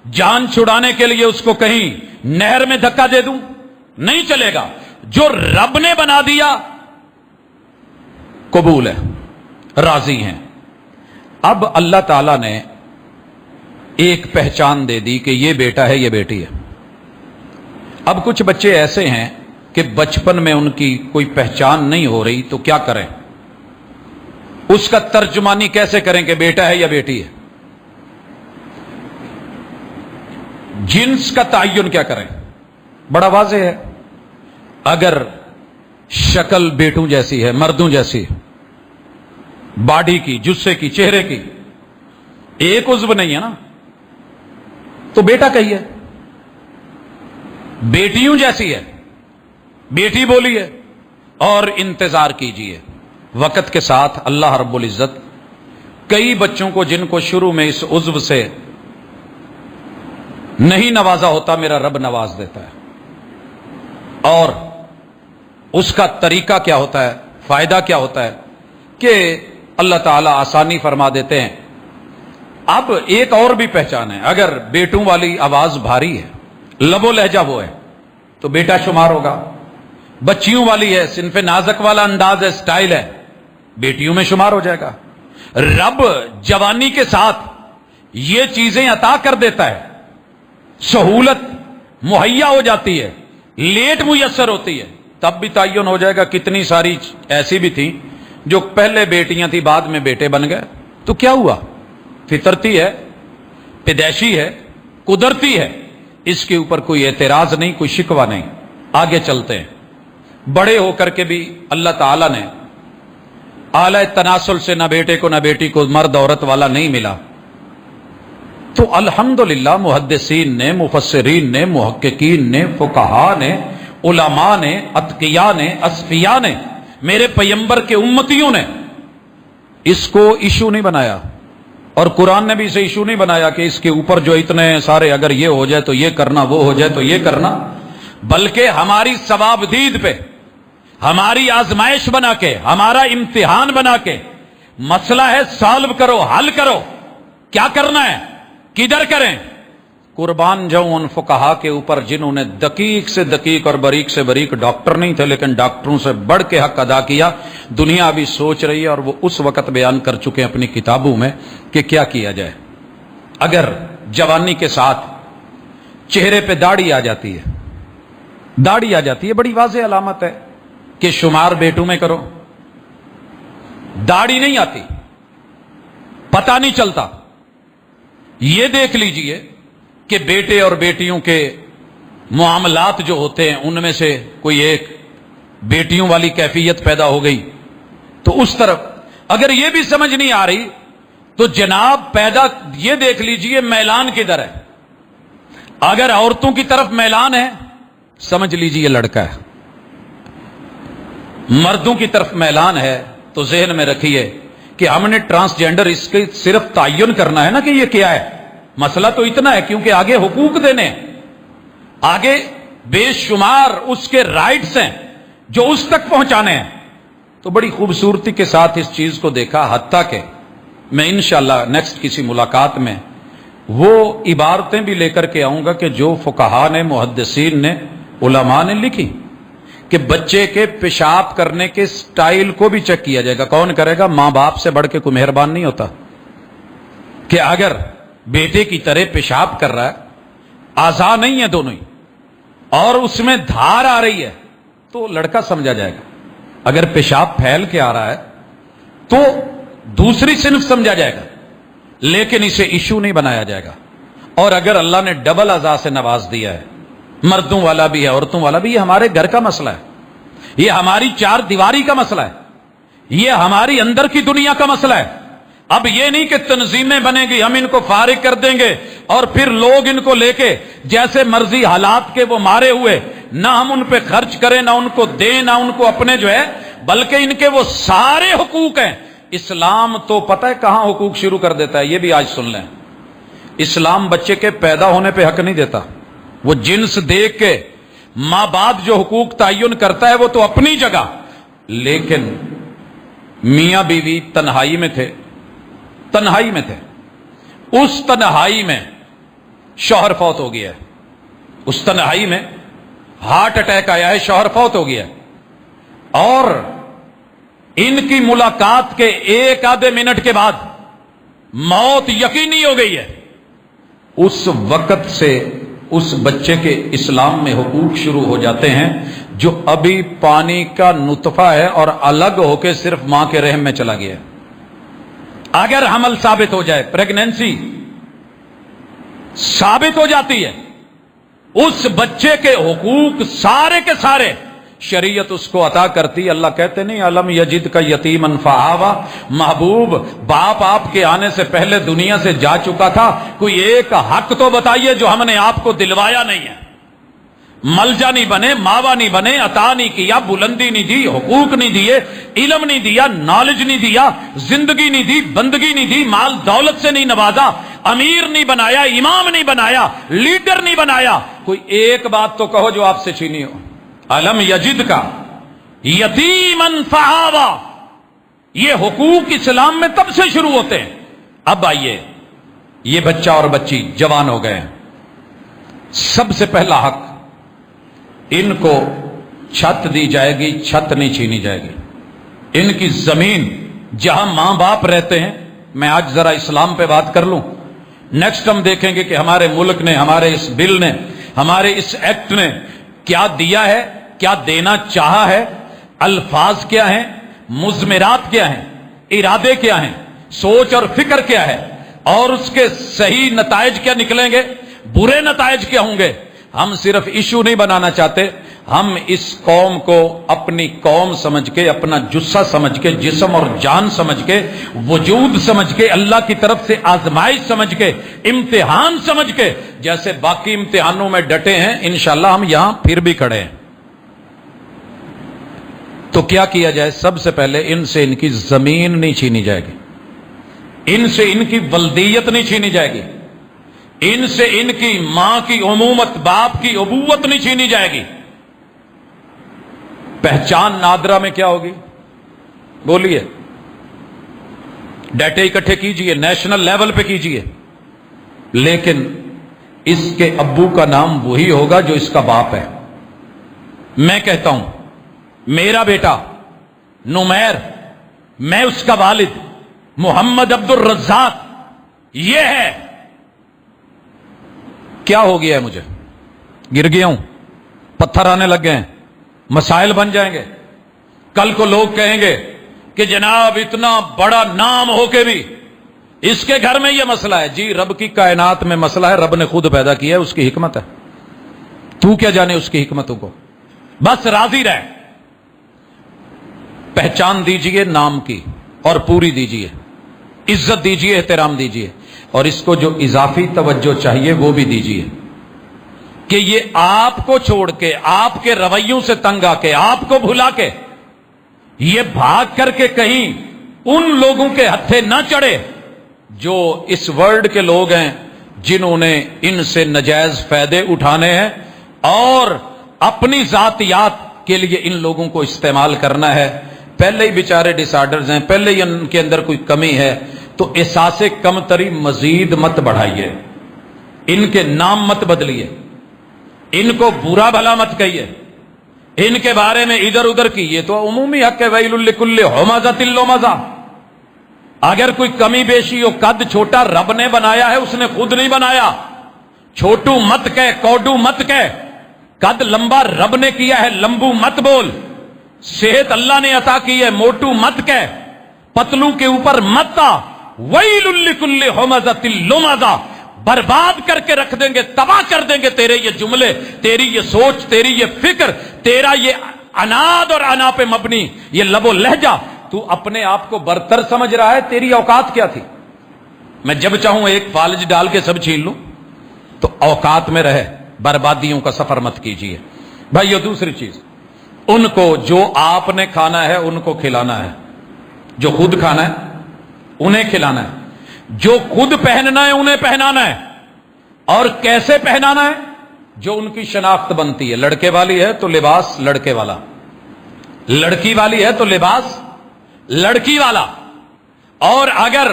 जान छुड़ाने के लिए उसको कहीं नहर में धक्का दे दूं? नहीं चलेगा। जो रब ने बना दिया कबूल है, राजी हैं। अब अल्लाह ताला ने एक पहचान दे दी कि ये बेटा है, ये बेटी है। अब कुछ बच्चे ऐसे हैं कि बचपन में उनकी कोई पहचान नहीं हो रही, तो क्या करें, उसका तर्जुमानी कैसे करें कि बेटा है या बेटी है? जिन्स का तयन क्या करें? बड़ा वाज़ेह है, अगर शक्ल बेटों जैसी है, मर्दों जैसी है, बॉडी की, जुस्से की, चेहरे की, एक उज्व नहीं है ना, तो बेटा कहिए। बेटियों जैसी है, बेटी बोली है, और इंतजार कीजिए वक्त के साथ अल्लाह रब्बुल इज्जत कई बच्चों को, जिनको शुरू में इस उज्व से नहीं नवाजा होता, मेरा रब नवाज देता है। और उसका तरीका क्या होता है, फायदा क्या होता है कि अल्लाह ताला आसानी फरमा देते हैं। अब एक और भी पहचान है, अगर बेटों वाली आवाज भारी है, लबो लहजा वो है, तो बेटा शुमार होगा। बच्चियों वाली है, सिनफे नाजक वाला अंदाज है, स्टाइल है, बेटियों में शुमार हो जाएगा। रब जवानी के साथ ये चीजें अता कर देता है, सहूलत मुहैया हो जाती है, लेट मुयस्सर होती है, तब भी तयन हो जाएगा। कितनी सारी ऐसी भी थी जो पहले बेटियां थी, बाद में बेटे बन गए, तो क्या हुआ? फितरती है, पैदाइशी है, कुदरती है, इसके ऊपर कोई एतराज नहीं, कोई शिकवा नहीं। आगे चलते हैं। बड़े होकर के भी अल्लाह ताला ने आला तनासुल से न बेटे को न बेटी को मर्द औरत वाला नहीं मिला, तो अल्हम्दुलिल्लाह मुहद्दिसीन ने, मुफस्सिरीन ने, मुहक्किकीन ने, फुकहा ने, उलमा ने, अतकिया ने, असफिया ने, मेरे पैगंबर के उम्मतियों ने इसको इशू नहीं बनाया, और कुरान ने भी इसे इशू नहीं बनाया कि इसके ऊपर जो इतने सारे, अगर ये हो जाए तो ये करना, वो हो जाए तो ये करना। بلکہ ہماری ثوابدید پہ ہماری آزمائش بنا کے، ہمارا امتحان بنا کے، مسئلہ ہے سالو کرو، حل کرو، کیا کرنا ہے، کدھر کریں۔ قربان جاؤں ان فقہا کے اوپر جنہوں نے دقیق سے دقیق اور باریک سے باریک، ڈاکٹر نہیں تھے لیکن ڈاکٹروں سے بڑھ کے حق ادا کیا۔ دنیا ابھی سوچ رہی ہے اور وہ اس وقت بیان کر چکے ہیں اپنی کتابوں میں کہ کیا کیا جائے۔ اگر جوانی کے ساتھ چہرے پہ داڑھی آ جاتی ہے، داڑھی آ جاتی ہے، بڑی واضح علامت ہے کہ شمار بیٹوں میں کرو۔ داڑھی نہیں آتی، پتہ نہیں چلتا، یہ دیکھ لیجئے کہ بیٹے اور بیٹیوں کے معاملات جو ہوتے ہیں ان میں سے کوئی ایک بیٹیوں والی کیفیت پیدا ہو گئی تو اس طرف، اگر یہ بھی سمجھ نہیں آ رہی تو جناب پیدا یہ دیکھ لیجئے میلان کدھر ہے۔ اگر عورتوں کی طرف میلان ہے سمجھ لیجئے لڑکا ہے، مردوں کی طرف میلان ہے تو ذہن میں رکھیے کہ ہم نے ٹرانسجینڈر اس کے صرف تعین کرنا ہے نا کہ یہ کیا ہے۔ مسئلہ تو اتنا ہے کیونکہ آگے حقوق دینے ہیں، آگے بے شمار اس کے رائٹس ہیں جو اس تک پہنچانے ہیں۔ تو بڑی خوبصورتی کے ساتھ اس چیز کو دیکھا، حتیٰ کہ میں انشاءاللہ نیکسٹ کسی ملاقات میں وہ عبارتیں بھی لے کر کے آؤں گا کہ جو فقہا نے، محدثین نے، علماء نے لکھی کہ بچے کے پیشاب کرنے کے سٹائل کو بھی چیک کیا جائے گا۔ کون کرے گا؟ ماں باپ سے بڑھ کے کوئی مہربان نہیں ہوتا کہ اگر بیٹے کی طرح پیشاب کر رہا ہے، اعضاء نہیں ہے دونوں ہی، اور اس میں دھار آ رہی ہے تو لڑکا سمجھا جائے گا۔ اگر پیشاب پھیل کے آ رہا ہے تو دوسری صنف سمجھا جائے گا، لیکن اسے ایشو نہیں بنایا جائے گا۔ اور اگر اللہ نے ڈبل اعضاء سے نواز دیا ہے، مردوں والا بھی ہے عورتوں والا بھی، یہ ہمارے گھر کا مسئلہ ہے، یہ ہماری چار دیواری کا مسئلہ ہے، یہ ہماری اندر کی دنیا کا مسئلہ ہے۔ اب یہ نہیں کہ تنظیمیں بنے گی، ہم ان کو فارغ کر دیں گے اور پھر لوگ ان کو لے کے جیسے مرضی حالات کے وہ مارے ہوئے، نہ ہم ان پہ خرچ کریں، نہ ان کو دیں، نہ ان کو اپنے جو ہے، بلکہ ان کے وہ سارے حقوق ہیں۔ اسلام تو پتہ ہے کہاں حقوق شروع کر دیتا ہے، یہ بھی آج سن لیں۔ اسلام بچے کے پیدا ہونے پہ حق نہیں دیتا، وہ جنس دیکھ کے ماں باپ جو حقوق تعین کرتا ہے وہ تو اپنی جگہ، لیکن میاں بیوی تنہائی میں تھے، تنہائی میں تھے، اس تنہائی میں شوہر فوت ہو گیا ہے، اس تنہائی میں ہارٹ اٹیک آیا ہے، شوہر فوت ہو گیا ہے، اور ان کی ملاقات کے ایک آدھے منٹ کے بعد موت یقینی ہو گئی ہے۔ اس وقت سے اس بچے کے اسلام میں حقوق شروع ہو جاتے ہیں جو ابھی پانی کا نطفہ ہے اور الگ ہو کے صرف ماں کے رحم میں چلا گیا ہے۔ اگر حمل ثابت ہو جائے، پریگنینسی ثابت ہو جاتی ہے، اس بچے کے حقوق سارے کے سارے شریعت اس کو عطا کرتی۔ اللہ کہتے نہیں علم یجد کا یتیمن فآوا، محبوب باپ آپ کے آنے سے پہلے دنیا سے جا چکا تھا، کوئی ایک حق تو بتائیے جو ہم نے آپ کو دلوایا نہیں ہے۔ ملجا نہیں بنے، ماوا نہیں بنے، عطا نہیں کیا، بلندی نہیں دی، حقوق نہیں دیے، علم نہیں دیا، نالج نہیں دیا، زندگی نہیں دی، بندگی نہیں دی، مال دولت سے نہیں نوازا، امیر نہیں بنایا، امام نہیں بنایا، لیڈر نہیں بنایا، کوئی ایک بات تو کہو جو آپ سے چھینی ہو۔ علم یجد کا یتیمن فآوا، یہ حقوق اسلام میں تب سے شروع ہوتے ہیں۔ اب آئیے، یہ بچہ اور بچی جوان ہو گئے ہیں، سب سے پہلا حق ان کو چھت دی جائے گی، چھت نہیں چھینی جائے گی۔ ان کی زمین جہاں ماں باپ رہتے ہیں، میں آج ذرا اسلام پہ بات کر لوں، نیکسٹ ہم دیکھیں گے کہ ہمارے ملک نے، ہمارے اس بل نے، ہمارے اس ایکٹ نے کیا دیا ہے، کیا دینا چاہا ہے، الفاظ کیا ہیں، مضمرات کیا ہیں، ارادے کیا ہیں، سوچ اور فکر کیا ہے، اور اس کے صحیح نتائج کیا نکلیں گے، برے نتائج کیا ہوں گے۔ ہم صرف ایشو نہیں بنانا چاہتے، ہم اس قوم کو اپنی قوم سمجھ کے، اپنا جثہ سمجھ کے، جسم اور جان سمجھ کے، وجود سمجھ کے، اللہ کی طرف سے آزمائش سمجھ کے، امتحان سمجھ کے، جیسے باقی امتحانوں میں ڈٹے ہیں، انشاءاللہ ہم یہاں پھر بھی کھڑے ہیں۔ تو کیا کیا جائے؟ سب سے پہلے ان سے ان کی زمین نہیں چھینی جائے گی، ان سے ان کی ولدیت نہیں چھینی جائے گی، ان سے ان کی ماں کی امومت، باپ کی ابوت نہیں چھینی جائے گی۔ پہچان نادرہ میں کیا ہوگی؟ بولیے، ڈیٹے اکٹھے کیجئے، نیشنل لیول پہ کیجئے، لیکن اس کے ابو کا نام وہی ہوگا جو اس کا باپ ہے۔ میں کہتا ہوں میرا بیٹا نمیر، میں اس کا والد محمد عبد الرزاق، یہ ہے۔ کیا ہو گیا ہے؟ مجھے گر گیا ہوں، پتھر آنے لگ گئے ہیں، مسائل بن جائیں گے۔ کل کو لوگ کہیں گے کہ جناب اتنا بڑا نام ہو کے بھی اس کے گھر میں یہ مسئلہ ہے۔ جی رب کی کائنات میں مسئلہ ہے، رب نے خود پیدا کیا ہے، اس کی حکمت ہے، تو کیا جانے اس کی حکمتوں کو، بس راضی رہ۔ پہچان دیجئے نام کی اور پوری دیجئے، عزت دیجئے، احترام دیجئے، اور اس کو جو اضافی توجہ چاہیے وہ بھی دیجئے کہ یہ آپ کو چھوڑ کے، آپ کے رویوں سے تنگ آ کے، آپ کو بھلا کے یہ بھاگ کر کے کہیں ان لوگوں کے ہتھے نہ چڑھے جو اس ورلڈ کے لوگ ہیں، جنہوں نے ان سے نجائز فائدے اٹھانے ہیں اور اپنی ذاتیات کے لیے ان لوگوں کو استعمال کرنا ہے۔ پہلے ہی بیچارے ڈس آرڈرز ہیں، پہلے ہی ان کے اندر کوئی کمی ہے، تو احساس کمتری مزید مت بڑھائیے، ان کے نام مت بدلیے، ان کو برا بھلا مت کہیے، ان کے بارے میں ادھر ادھر کی، یہ تو عمومی حق ہے۔ ویل لکل ہمزۃ لمزہ، اگر کوئی کمی بیشی ہو، قد چھوٹا رب نے بنایا ہے، اس نے خود نہیں بنایا۔ چھوٹو مت کہہ، کوڈو مت کہہ، قد لمبا رب نے کیا ہے، لمبو مت بول۔ صحت اللہ نے عطا کی ہے، موٹو مت کہہ، پتلو کے اوپر مت آ۔ ویل لکل ہمزۃ لمزہ، برباد کر کے رکھ دیں گے، تباہ کر دیں گے تیرے یہ جملے، تیری یہ سوچ، تیری یہ فکر، تیرا یہ عناد اور انا پہ مبنی یہ لب و لہجہ۔ تو اپنے آپ کو برتر سمجھ رہا ہے، تیری اوقات کیا تھی؟ میں جب چاہوں ایک فالج ڈال کے سب چھین لوں، تو اوقات میں رہے، بربادیوں کا سفر مت کیجیے۔ بھائی یہ دوسری چیز، ان کو جو آپ نے کھانا ہے ان کو کھلانا ہے، جو خود کھانا ہے انہیں کھلانا ہے، جو خود پہننا ہے انہیں پہنانا ہے، اور کیسے پہنانا ہے؟ جو ان کی شناخت بنتی ہے۔ لڑکے والی ہے تو لباس لڑکے والا، لڑکی والی ہے تو لباس لڑکی والا، اور اگر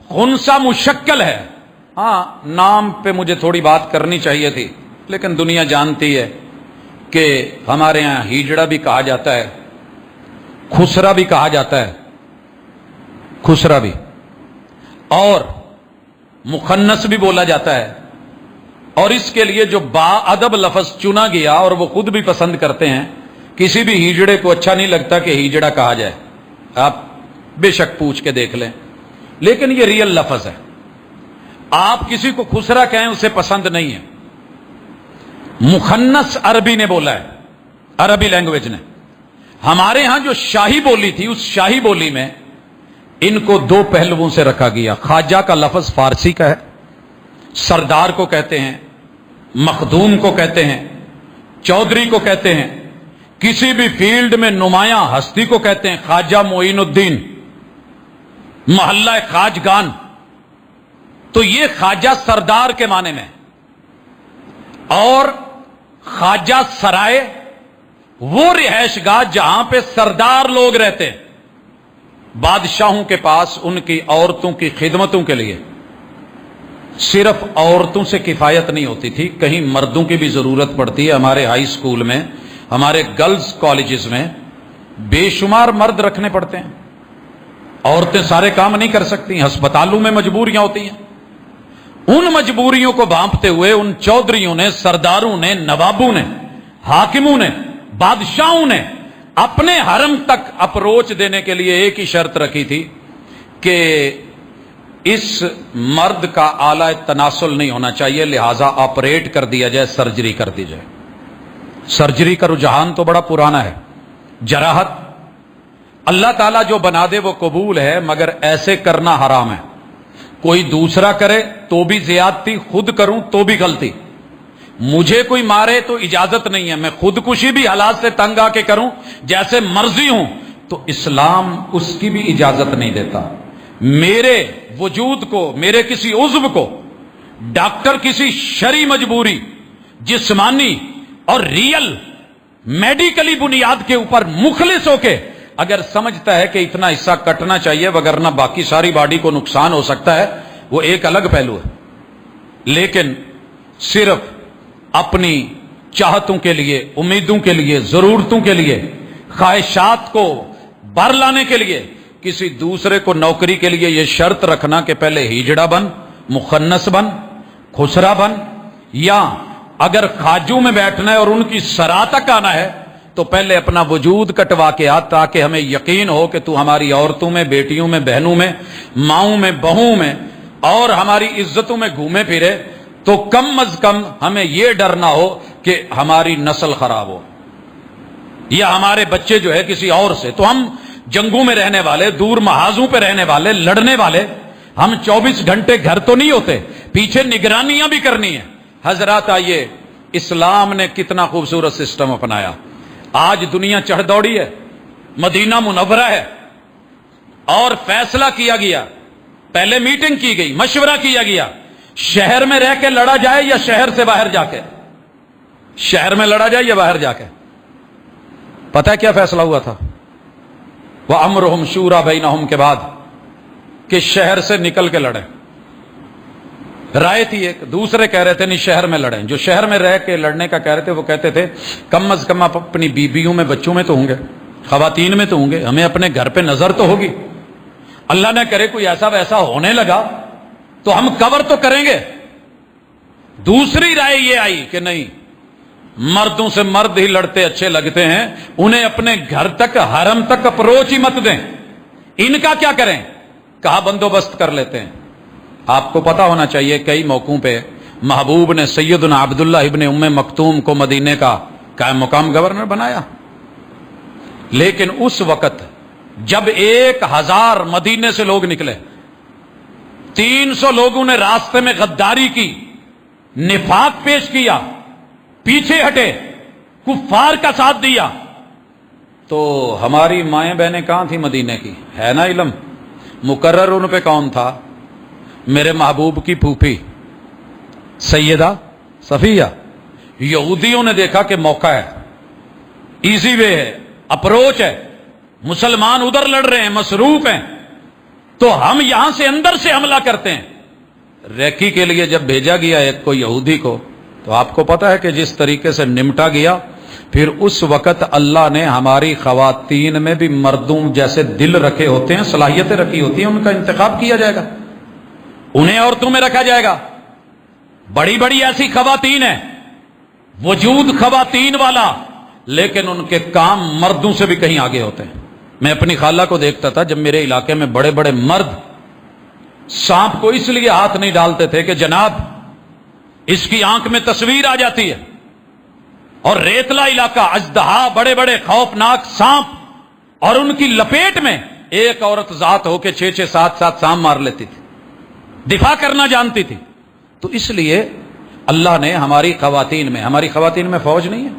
خنثی مشکل ہے، ہاں نام پہ مجھے تھوڑی بات کرنی چاہیے تھی، لیکن دنیا جانتی ہے کہ ہمارے ہاں ہیجڑا بھی کہا جاتا ہے، خسرا بھی کہا جاتا ہے، خسرا بھی، اور مخنث بھی بولا جاتا ہے، اور اس کے لیے جو با ادب لفظ چنا گیا اور وہ خود بھی پسند کرتے ہیں، کسی بھی ہیجڑے کو اچھا نہیں لگتا کہ ہیجڑا کہا جائے، آپ بے شک پوچھ کے دیکھ لیں، لیکن یہ ریئل لفظ ہے۔ آپ کسی کو خسرا کہیں اسے پسند نہیں ہے۔ مخنث عربی نے بولا ہے، عربی لینگویج نے۔ ہمارے ہاں جو شاہی بولی تھی، اس شاہی بولی میں ان کو دو پہلوؤں سے رکھا گیا۔ خواجہ کا لفظ فارسی کا ہے، سردار کو کہتے ہیں، مخدوم کو کہتے ہیں، چودھری کو کہتے ہیں، کسی بھی فیلڈ میں نمایاں ہستی کو کہتے ہیں خواجہ معین الدین، محلہ خواجگان۔ تو یہ خواجہ سردار کے معنی میں، اور خواجہ سرائے وہ رہائش گاہ جہاں پہ سردار لوگ رہتے ہیں۔ بادشاہوں کے پاس ان کی عورتوں کی خدمتوں کے لیے صرف عورتوں سے کفایت نہیں ہوتی تھی، کہیں مردوں کی بھی ضرورت پڑتی ہے۔ ہمارے ہائی اسکول میں، ہمارے گرلز کالجز میں بے شمار مرد رکھنے پڑتے ہیں، عورتیں سارے کام نہیں کر سکتی، ہسپتالوں میں مجبوریاں ہوتی ہیں۔ ان مجبوریوں کو بھانپتے ہوئے ان چودھریوں نے، سرداروں نے، نوابوں نے، حاکموں نے، بادشاہوں نے اپنے حرم تک اپروچ دینے کے لیے ایک ہی شرط رکھی تھی کہ اس مرد کا اعلی تناسل نہیں ہونا چاہیے، لہذا آپریٹ کر دیا جائے، سرجری کر دی جائے۔ سرجری کا رجحان تو بڑا پرانا ہے، جراحت اللہ تعالیٰ جو بنا دے وہ قبول ہے، مگر ایسے کرنا حرام ہے۔ کوئی دوسرا کرے تو بھی زیادتی، خود کروں تو بھی غلطی۔ مجھے کوئی مارے تو اجازت نہیں ہے، میں خودکشی بھی حالات سے تنگ آ کے کروں جیسے مرضی ہوں، تو اسلام اس کی بھی اجازت نہیں دیتا۔ میرے وجود کو، میرے کسی عضو کو डॉक्टर किसी शरी मजबूरी, जिस्मानी और रियल मेडिकली बुनियाद के ऊपर मुखलिस होके अगर समझता है कि इतना हिस्सा कटना चाहिए वगरना बाकी सारी बॉडी को नुकसान हो सकता है, वो एक अलग पहलू है। लेकिन सिर्फ अपनी चाहतों के लिए, उम्मीदों के लिए, जरूरतों के लिए, ख्वाहिशात को भर लाने के लिए किसी दूसरे को नौकरी के लिए यह शर्त रखना कि पहले हिजड़ा बन, मुखन्नस बन, खुसरा बन, या अगर खाजू में बैठना है और उनकी सरा तक आना है तो पहले अपना वजूद कटवा के आ, ताकि हमें यकीन हो कि तू हमारी औरतों में, बेटियों में, बहनों में, माओं में, बहुओं में और हमारी इज्जतों में घूमे फिरे, तो कम अज कम हमें यह डर ना हो कि हमारी नस्ल खराब हो या हमारे बच्चे जो है किसी और से। तो हम जंगों में रहने वाले, दूर महाजों पे रहने वाले, लड़ने वाले, हम 24 घंटे घर तो नहीं होते, पीछे निगरानियां भी करनी है। हजरात आइए, इस्लाम ने कितना खूबसूरत सिस्टम अपनाया। आज दुनिया चढ़ दौड़ी है, मदीना मुनव्वरा है और फैसला किया गया, पहले मीटिंग की गई, मशवरा किया गया, शहर में रह के लड़ा जाए या शहर से बाहर जाके, शहर में लड़ा जाए या बाहर जाके। पता है क्या फैसला हुआ था? वह अमरुहुम शूरा बैनहुम के बाद कि शहर से निकल के लड़े। राय थी एक, दूसरे कह रहे थे नहीं शहर में लड़ें। जो शहर में रह के लड़ने का कह रहे थे वो कहते थे कम अज कम आप अपनी बीबियों में, बच्चों में तो होंगे, खवातीन में तो होंगे, हमें अपने घर पे नजर तो होगी। अल्लाह ने करे कोई ऐसा वैसा होने लगा तो हम कवर तो करेंगे। दूसरी राय ये आई कि नहीं, मर्दों से मर्द ही लड़ते अच्छे लगते हैं, उन्हें अपने घर तक, हरम तक अप्रोच ही मत दें। इनका क्या करें? कहा बंदोबस्त कर लेते हैं। आपको पता होना चाहिए कई मौकों पे महबूब ने सैयदना अब्दुल्लाह इब्ने उम्मे मक्तूम को मदीने का कायम मुकाम गवर्नर बनाया। लेकिन उस वक्त जब 1000 मदीने से लोग निकले, 300 लोगों ने रास्ते में गद्दारी की, निफाक पेश किया, पीछे हटे, कुफ्फार का साथ दिया, तो हमारी माएं बहनें कहां थी मदीने की? है ना इल्म। मुकर्रर उन पे कौन था? मेरे महबूब की फूफी सैयदा सफिया। यहूदियों ने देखा कि मौका है, इजी वे है, अप्रोच है, मुसलमान उधर लड़ रहे हैं, मसरूफ हैं, तो हम यहां से अंदर से हमला करते हैं। रेकी के लिए जब भेजा गया एक को यहूदी को, तो आपको पता है कि जिस तरीके से निमटा गया। फिर उस वक्त अल्लाह ने हमारी खवातीन में भी मर्दों जैसे दिल रखे होते हैं, सलाहियतें रखी होती हैं, उनका इंतखाब किया जाएगा, उन्हें औरतों में रखा जाएगा। बड़ी बड़ी ऐसी खवातीन है, वजूद खवातीन वाला, लेकिन उनके काम मर्दों से भी कहीं आगे होते हैं। मैं अपनी खाला को देखता था, जब मेरे इलाके में बड़े बड़े मर्द सांप को इसलिए हाथ नहीं डालते थे कि जनाब इसकी आंख में तस्वीर आ जाती है, और रेतला इलाका, अजदहा, बड़े बड़े खौफनाक सांप, और उनकी लपेट में एक औरत जात होकर 6-6, 7-7 सांप मार लेती थी, दिफा करना जानती थी। तो इसलिए अल्लाह ने हमारी खवातीन में फौज नहीं है,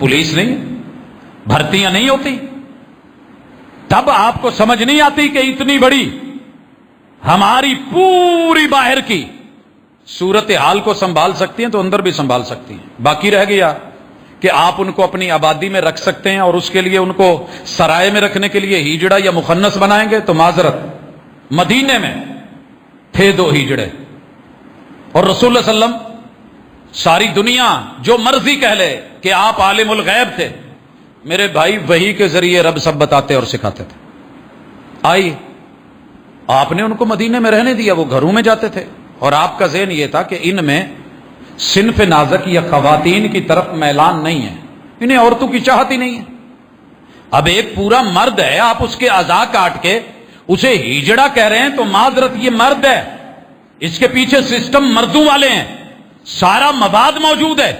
पुलिस नहीं है, भर्तियां नहीं होती। तब आपको समझ नहीं आती कि इतनी बड़ी हमारी पूरी बाहर की सूरत हाल को संभाल सकती हैं, तो अंदर भी संभाल सकती हैं। बाकी रह गया कि आप उनको अपनी आबादी में रख सकते हैं, और उसके लिए उनको सराय में रखने के लिए हिजड़ा या मुखन्नस बनाएंगे। तो माजरत, मदीने में थे 2 हिजड़े, और रसूल सल्लम सारी दुनिया जो मर्जी कह ले कि आप आलिमुल गैब थे, मेरे भाई वही के जरिए रब सब बताते और सिखाते थे। आई आपने उनको मदीने में रहने दिया, वो घरों में जाते थे, और आपका ज़हन ये था कि इनमें सिन्फ नाज़क या खवातीन की तरफ मैलान नहीं है, इन्हें औरतों की चाहत ही नहीं है। अब एक पूरा मर्द है, आप उसके अज़ा काट के उसे हिजड़ा कह रहे हैं, तो माजरत ये मर्द है, इसके पीछे सिस्टम मर्दों वाले हैं, सारा मवाद मौजूद है,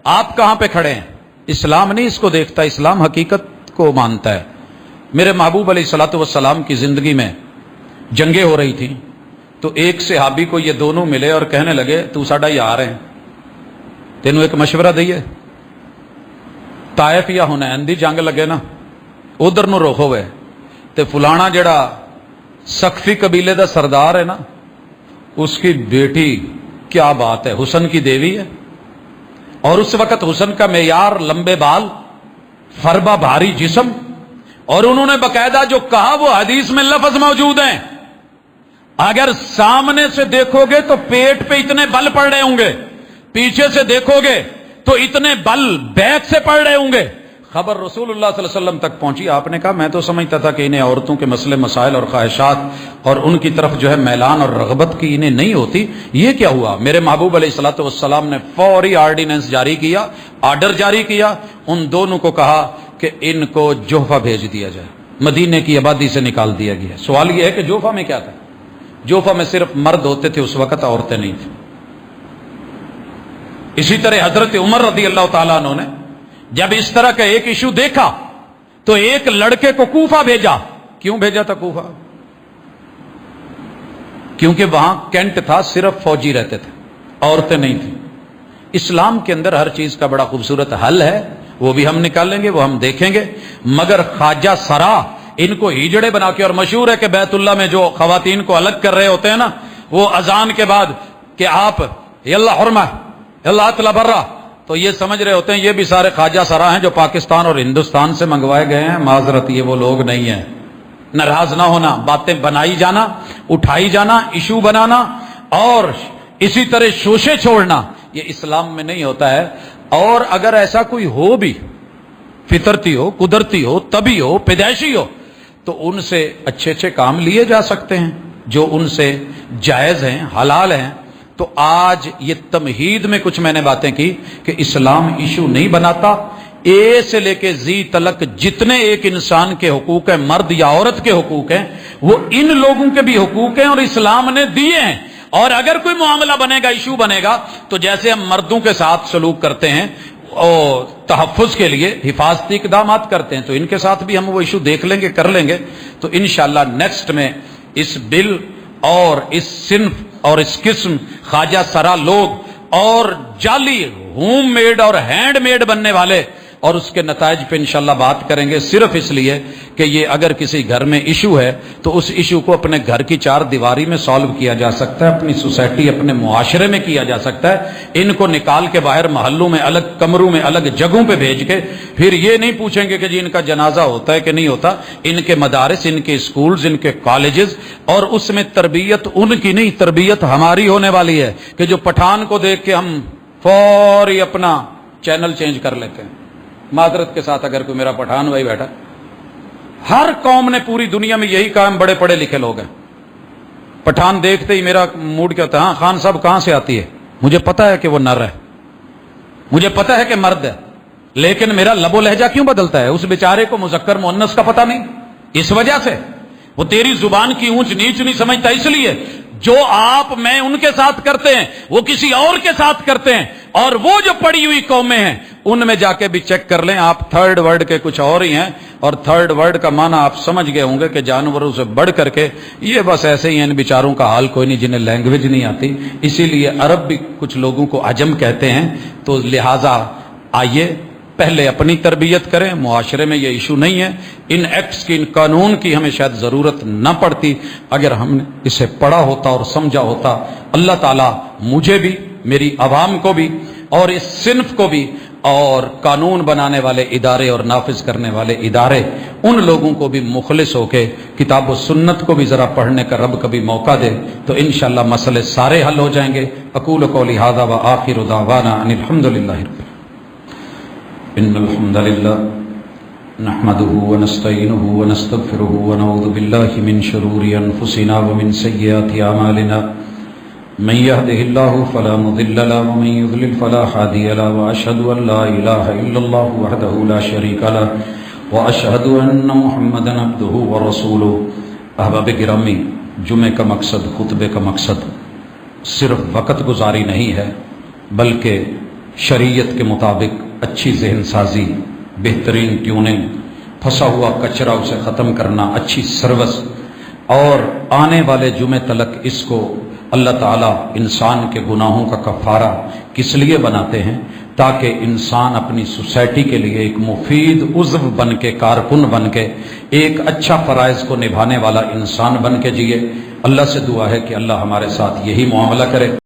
आप कहां पे खड़े हैं? इस्लाम नहीं इसको देखता, इस्लाम हकीकत को मानता है। मेरे महबूब अलैहिस्सलातु वस्सलाम की जिंदगी में जंगें हो रही थी, तो एक सहाबी को ये दोनों मिले और कहने लगे तू साडा यार है, तेनू एक मशवरा दईए, ताइफ या हुनैन दी जंग लगे ना, उधर नूं रुख होवे ते फलाना जड़ा सख्फी कबीले का सरदार है ना, उसकी बेटी क्या बात है, हुसन की देवी है। और उस वक्त हुसन का मेयार लंबे बाल, फरबा भारी जिस्म, और उन्होंने बकायदा जो कहा वो हदीस में लफ्ज मौजूद हैं। अगर सामने से देखोगे तो पेट पे इतने बल पड़ रहे होंगे, पीछे से देखोगे तो इतने बल बैक से पड़ रहे होंगे। खबर रसूलुल्लाह सल्लल्लाहु अलैहि वसल्लम तक पहुंची। आपने कहा मैं तो समझता था कि इन्हें औरतों के मसले मसाइल और ख्वाहिशात और उनकी तरफ जो है मैलान और रगबत की इन्हें नहीं होती, ये क्या हुआ? मेरे महबूब अलैहिस्सलातु वस्सलाम ने फौरी ऑर्डिनेंस जारी किया, ऑर्डर जारी किया, उन दोनों को कहा कि इनको जोहफा भेज दिया जाए, मदीने की आबादी से निकाल दिया गया। सवाल यह है कि जोहफा में क्या था? जोहफा में सिर्फ मर्द होते थे उस वक्त, औरतें नहीं थी। इसी तरह हजरत उमर रदी अल्लाह ताला अन्हु ने जब इस तरह का एक इशू देखा तो एक लड़के को कूफा भेजा। क्यों भेजा था कूफा? क्योंकि वहां कैंट था, सिर्फ फौजी रहते थे, औरतें नहीं थी। इस्लाम के अंदर हर चीज का बड़ा खूबसूरत हल है, वो भी हम निकालेंगे, वो हम देखेंगे। मगर ख्वाजा सरा इनको हिजड़े बना के, और मशहूर है कि बैतुल्ला में जो खवातीन को अलग कर रहे होते हैं ना, वो अजान के बाद कि आप यल्ला हुरमा यल्ला अतला बर्रा, तो ये समझ रहे होते हैं ये भी सारे ख्वाजा सरा हैं जो पाकिस्तान और हिंदुस्तान से मंगवाए गए हैं। माजरत, ये वो लोग नहीं है। नाराज ना होना, बातें बनाई जाना, उठाई जाना, इशू बनाना और इसी तरह शोशे छोड़ना, ये इस्लाम में नहीं होता है। और अगर ऐसा कोई हो भी, फितरती हो, कुदरती हो, तभी हो, पैदाइशी हो, तो उनसे अच्छे अच्छे काम लिए जा सकते हैं जो उनसे जायज हैं, हलाल हैं। तो आज ये तमहीद में कुछ मैंने बातें की कि इस्लाम इशू नहीं बनाता। ए से लेके जी तलक जितने एक इंसान के हुकूक हैं, मर्द या औरत के हुकूक हैं, वो इन लोगों के भी हुकूक हैं और इस्लाम ने दिए हैं। और अगर कोई मामला बनेगा, इशू बनेगा, तो जैसे हम मर्दों के साथ सलूक करते हैं और तहफ़्फ़ुज़ के लिए हिफाजती इक़दाम करते हैं, तो इनके साथ भी हम वो इशू देख लेंगे, कर लेंगे। तो इंशाअल्लाह नेक्स्ट में इस बिल और इस सिन्फ और इस किस्म ख्वाजा सरा लोग और जाली होम मेड और हैंड मेड बनने वाले और उसके नताइज पे इंशाल्लाह बात करेंगे। सिर्फ इसलिए कि ये अगर किसी घर में इशू है तो उस इशू को अपने घर की चार दीवारी में सॉल्व किया जा सकता है, अपनी सोसाइटी, अपने मुआशरे में किया जा सकता है। इनको निकाल के बाहर महल्लों में, अलग कमरों में, अलग जगहों पे भेज के फिर ये नहीं पूछेंगे कि जी इनका जनाजा होता है कि नहीं होता। इनके मदारिस, इनके स्कूल्स, इनके कॉलेजेस, और उसमें तरबियत उनकी नहीं, तरबियत हमारी होने वाली है कि जो पठान को देख के हम फौरी अपना चैनल चेंज कर लेते हैं। माजरत के साथ अगर कोई मेरा पठान भाई बैठा, हर कौम ने पूरी दुनिया में यही कहा, हम बड़े पढ़े लिखे लोग हैं। पठान देखते ही मेरा मूड क्या होता है, हाँ खान साहब कहां से आती है? मुझे पता है कि वो नर है, मुझे पता है कि मर्द है, लेकिन मेरा लबो लहजा क्यों बदलता है? उस बेचारे को मुजक्कर मुअन्नस का पता नहीं, इस वजह से वो तेरी जुबान की ऊंच नीच नहीं समझता। इसलिए जो आप मैं उनके साथ करते हैं वो किसी और के साथ करते हैं, और वो जो पड़ी हुई कौमें हैं उनमें जाके भी चेक कर लें, आप थर्ड वर्ल्ड के कुछ और ही हैं। और थर्ड वर्ल्ड का माना आप समझ गए होंगे कि जानवरों से बढ़ करके ये बस ऐसे ही हैं, इन बेचारों का हाल कोई नहीं, जिन्हें लैंग्वेज नहीं आती। इसीलिए अरब भी कुछ लोगों को अजम कहते हैं। तो लिहाजा आइए पहले अपनी तरबियत करें, मुआशरे में ये इशू नहीं है। इन एक्ट्स की, इन कानून की हमें शायद ज़रूरत न पड़ती अगर हमने इसे पढ़ा होता और समझा होता। अल्लाह ताला मुझे भी, मेरी आवाम को भी और इस सिन्फ को भी, और कानून बनाने वाले इदारे और नाफिज करने वाले इदारे, उन लोगों को भी मुखलिस होके किताब व सुन्नत को भी ज़रा पढ़ने का रब कभी मौका दे तो इंशाअल्लाह मसले सारे हल हो जाएंगे। अकूल कौली हाज़ा व आखिरु दावाना अनिल हम्दुलिल्लाहि रब्बिल इन्नल हम्दलिल्लाह नहमदुहु व नस्तईनुहु व नस्तगफिरुहु व नऊज़ु बिल्लाहि मिन शुरूरि अनफुसिना व मिन सय्यिआति अमालिना मन यहदिहिल्लाहु फला मुदिल्ल लहु व मन युद्लिल फला हादिय लहु व अशहदु अन ला इलाहा इल्लल्लाहु वहदहु ला शरीका लहु व अशहदु अन्न मुहम्मदन अब्दुहु व रसूलुहु। अहबाब गिरामी, जुमे का मकसद, खुतबे का मकसद सिर्फ वक़्त गुजारी नहीं है, बल्कि शरीयत के मुताबिक अच्छी ज़हन साजी, बेहतरीन ट्यूनिंग, फंसा हुआ कचरा उसे ख़त्म करना, अच्छी सर्विस। और आने वाले जुमे तलक इसको अल्लाह ताला इंसान के गुनाहों का कफ़ारा किस लिए बनाते हैं? ताकि इंसान अपनी सोसाइटी के लिए एक मुफीद उज़्व बन के, कारकुन बन के, एक अच्छा फ़राइज़ को निभाने वाला इंसान बन के जिए। अल्लाह से दुआ है कि अल्लाह हमारे साथ यही मुआमला करे।